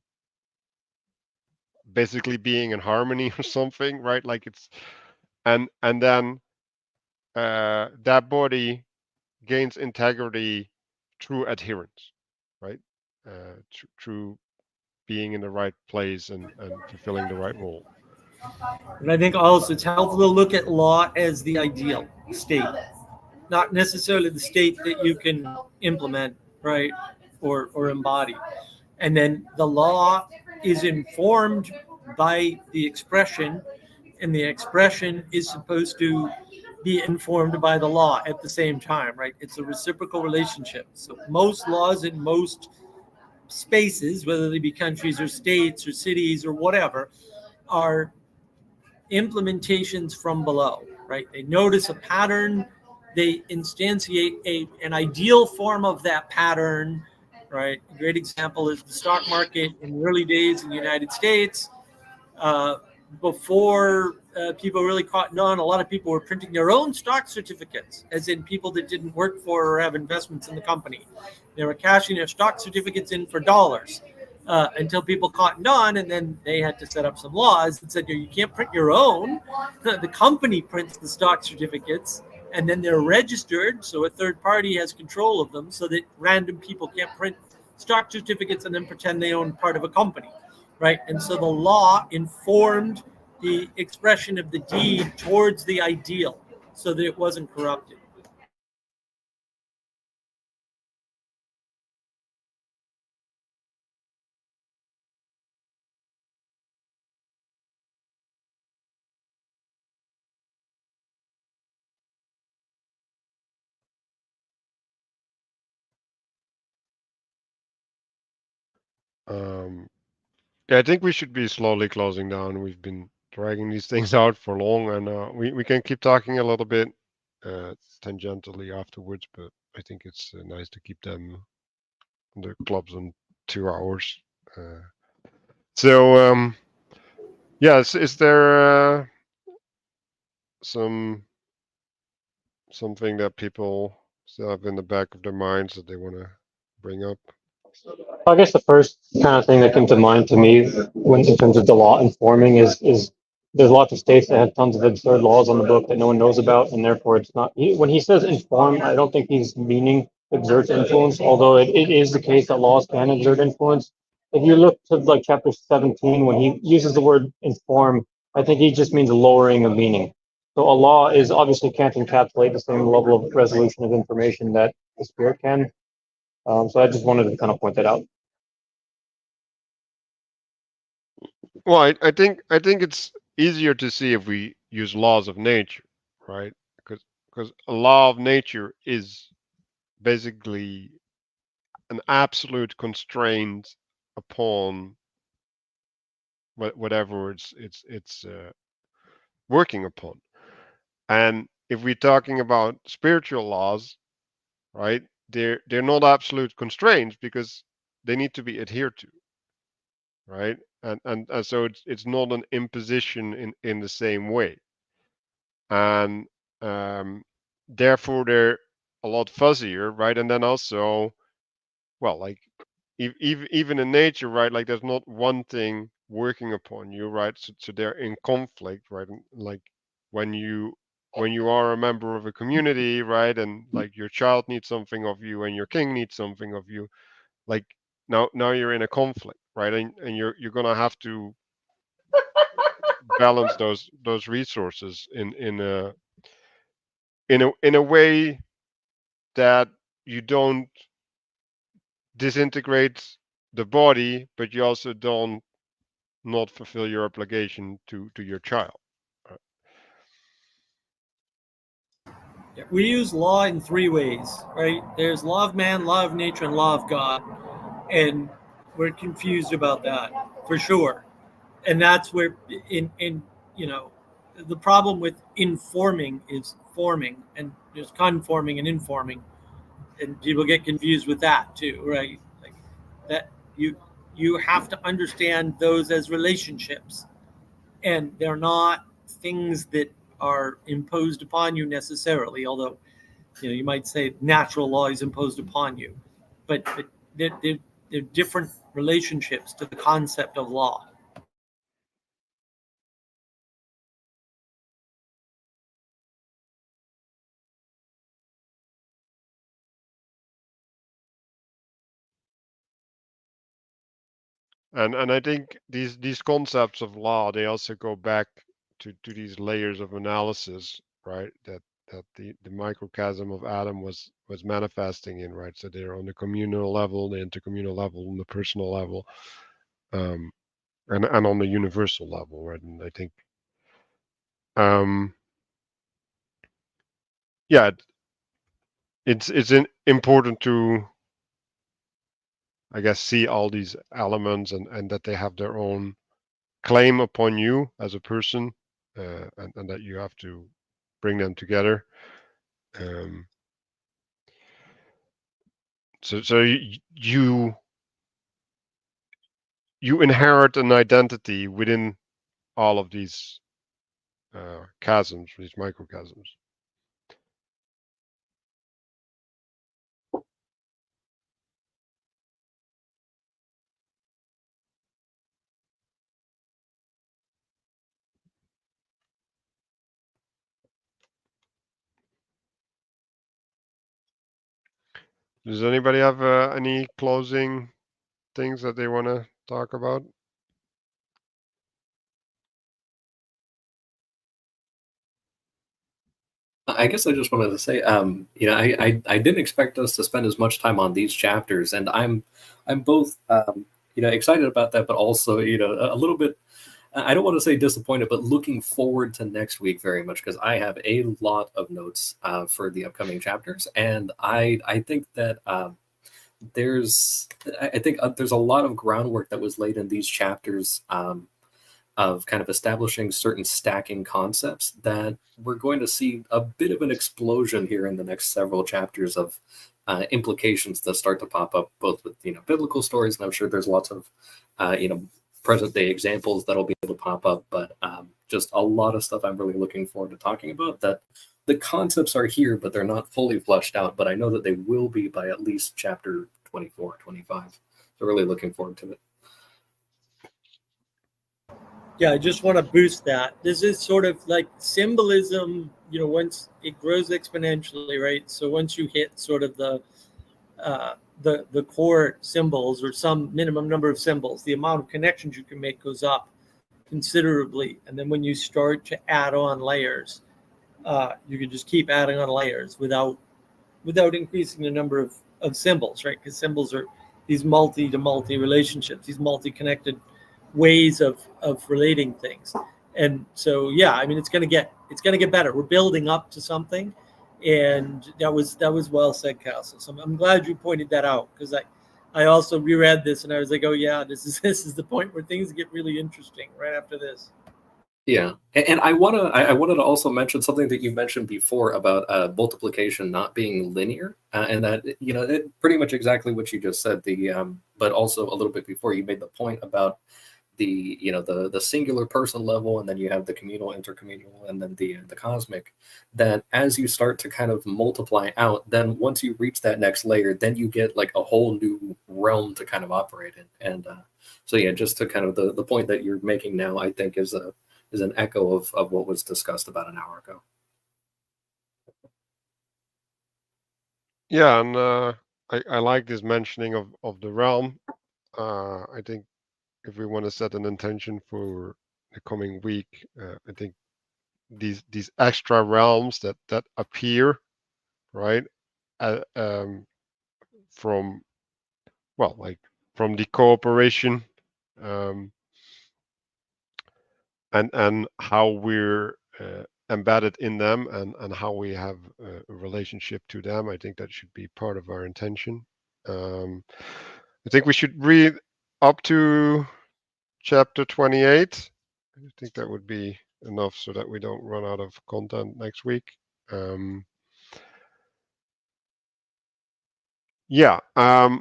basically being in harmony or something, right? Like it's and then that body gains integrity through adherence, right? Through being in the right place and fulfilling the right role. And I think also it's helpful to look at law as the ideal state, not necessarily the state that you can implement, right, or embody. And then the law is informed by the expression, and the expression is supposed to be informed by the law at the same time, right? It's a reciprocal relationship. So most laws in most spaces, whether they be countries or states or cities or whatever, are implementations from below, right? They notice a pattern, they instantiate an ideal form of that pattern, right? A great example is the stock market in the early days in the United States. Before people really caught on, a lot of people were printing their own stock certificates, as in people that didn't work for or have investments in the company. They were cashing their stock certificates in for dollars. Until people cottoned on, and then they had to set up some laws that said you can't print your own. The company prints the stock certificates, and then they're registered, so a third party has control of them, so that random people can't print stock certificates and then pretend they own part of a company, right? And so the law informed the expression of the deed towards the ideal, so that it wasn't corrupted. Yeah, I think we should be slowly closing down. We've been dragging these things out for long, and we can keep talking a little bit tangentially afterwards. But I think it's nice to keep them the clubs on 2 hours. Uh, so yes, is there some something that people still have in the back of their minds that they want to bring up? I guess the first kind of thing that came to mind to me when in terms of the law informing is there's lots of states that have tons of absurd laws on the book that no one knows about, and therefore it's not. When he says inform, I don't think he's meaning exerts influence, although it is the case that laws can exert influence. If you look to like chapter 17, when he uses the word inform, I think he just means lowering of meaning. So a law is obviously can't encapsulate the same level of resolution of information that the spirit can. So I just wanted to kind of point that out. Well, I think it's easier to see if we use laws of nature, right? Because a law of nature is basically an absolute constraint upon whatever it's working upon. And if we're talking about spiritual laws, right, they're not absolute constraints because they need to be adhered to, right? And so it's not an imposition in the same way, and therefore they're a lot fuzzier, right? And then also, well, like even in nature, right? Like there's not one thing working upon you, right? So they're in conflict, right? And like when you when you are a member of a community, right? And like your child needs something of you and your king needs something of you, like now you're in a conflict, right? And you're gonna have to balance those resources in a way that you don't disintegrate the body, but you also don't not fulfill your obligation to your child. We use law in three ways, right? There's law of man, law of nature, and law of God. And we're confused about that for sure. And that's where in the problem with informing is forming, and there's conforming and informing, and people get confused with that too, right? Like that you have to understand those as relationships, and they're not things that are imposed upon you necessarily, although you might say natural law is imposed upon you, but they're different relationships to the concept of law. And I think these concepts of law, they also go back to these layers of analysis, right? That the microcosm of Adam was manifesting in, right? So they're on the communal level, the intercommunal level, on the personal level, and on the universal level, right? And I think, yeah, it's important to, I guess, see all these elements and that they have their own claim upon you as a person, and that you have to bring them together. So you inherit an identity within all of these chasms, these microcosms. Does anybody have any closing things that they want to talk about? I guess I just wanted to say, I didn't expect us to spend as much time on these chapters, and I'm both, excited about that, but also, a little bit. I don't want to say disappointed, but looking forward to next week very much, because I have a lot of notes for the upcoming chapters, and I think that there's there's a lot of groundwork that was laid in these chapters. Of kind of establishing certain stacking concepts that we're going to see a bit of an explosion here in the next several chapters of implications that start to pop up, both with biblical stories, and I'm sure there's lots of present day examples that'll be able to pop up, but just a lot of stuff I'm really looking forward to talking about. That the concepts are here, but they're not fully fleshed out, but I know that they will be by at least chapter 24, 25. So really looking forward to it. Yeah, I just want to boost that. This is sort of like symbolism, once it grows exponentially, right? So once you hit sort of the core symbols, or some minimum number of symbols, the amount of connections you can make goes up considerably. And then when you start to add on layers, you can just keep adding on layers without increasing the number of symbols, right? Because symbols are these multi to multi relationships, these multi-connected ways of relating things. And so, yeah, I mean, it's going to get better. We're building up to something, and that was well said, Castle. So I'm glad you pointed that out, because I also reread this and I was like, oh yeah, this is the point where things get really interesting right after this. Yeah, and I wanted to also mention something that you mentioned before about multiplication not being linear, and that it, pretty much exactly what you just said. But also a little bit before, you made the point about the singular person level, and then you have the communal, intercommunal, and then the cosmic. That as you start to kind of multiply out, then once you reach that next layer, then you get like a whole new realm to kind of operate in. And so yeah, just to kind of the point that you're making now, I think is an echo of what was discussed about an hour ago. Yeah, and I like this mentioning of the realm. I think if we want to set an intention for the coming week, I think these extra realms that appear, right, from from the cooperation, and how we're embedded in them and how we have a relationship to them. I think that should be part of our intention. I think we should read up to chapter 28. I think that would be enough so that we don't run out of content next week. Yeah, I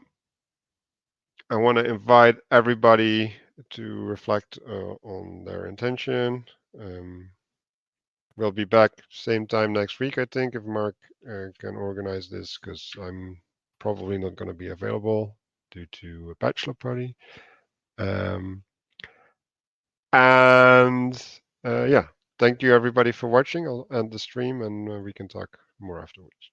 want to invite everybody to reflect on their intention. We'll be back same time next week, I think, if Mark can organize this, because I'm probably not going to be available due to a bachelor party. Yeah, thank you everybody for watching. I'll end the stream and we can talk more afterwards.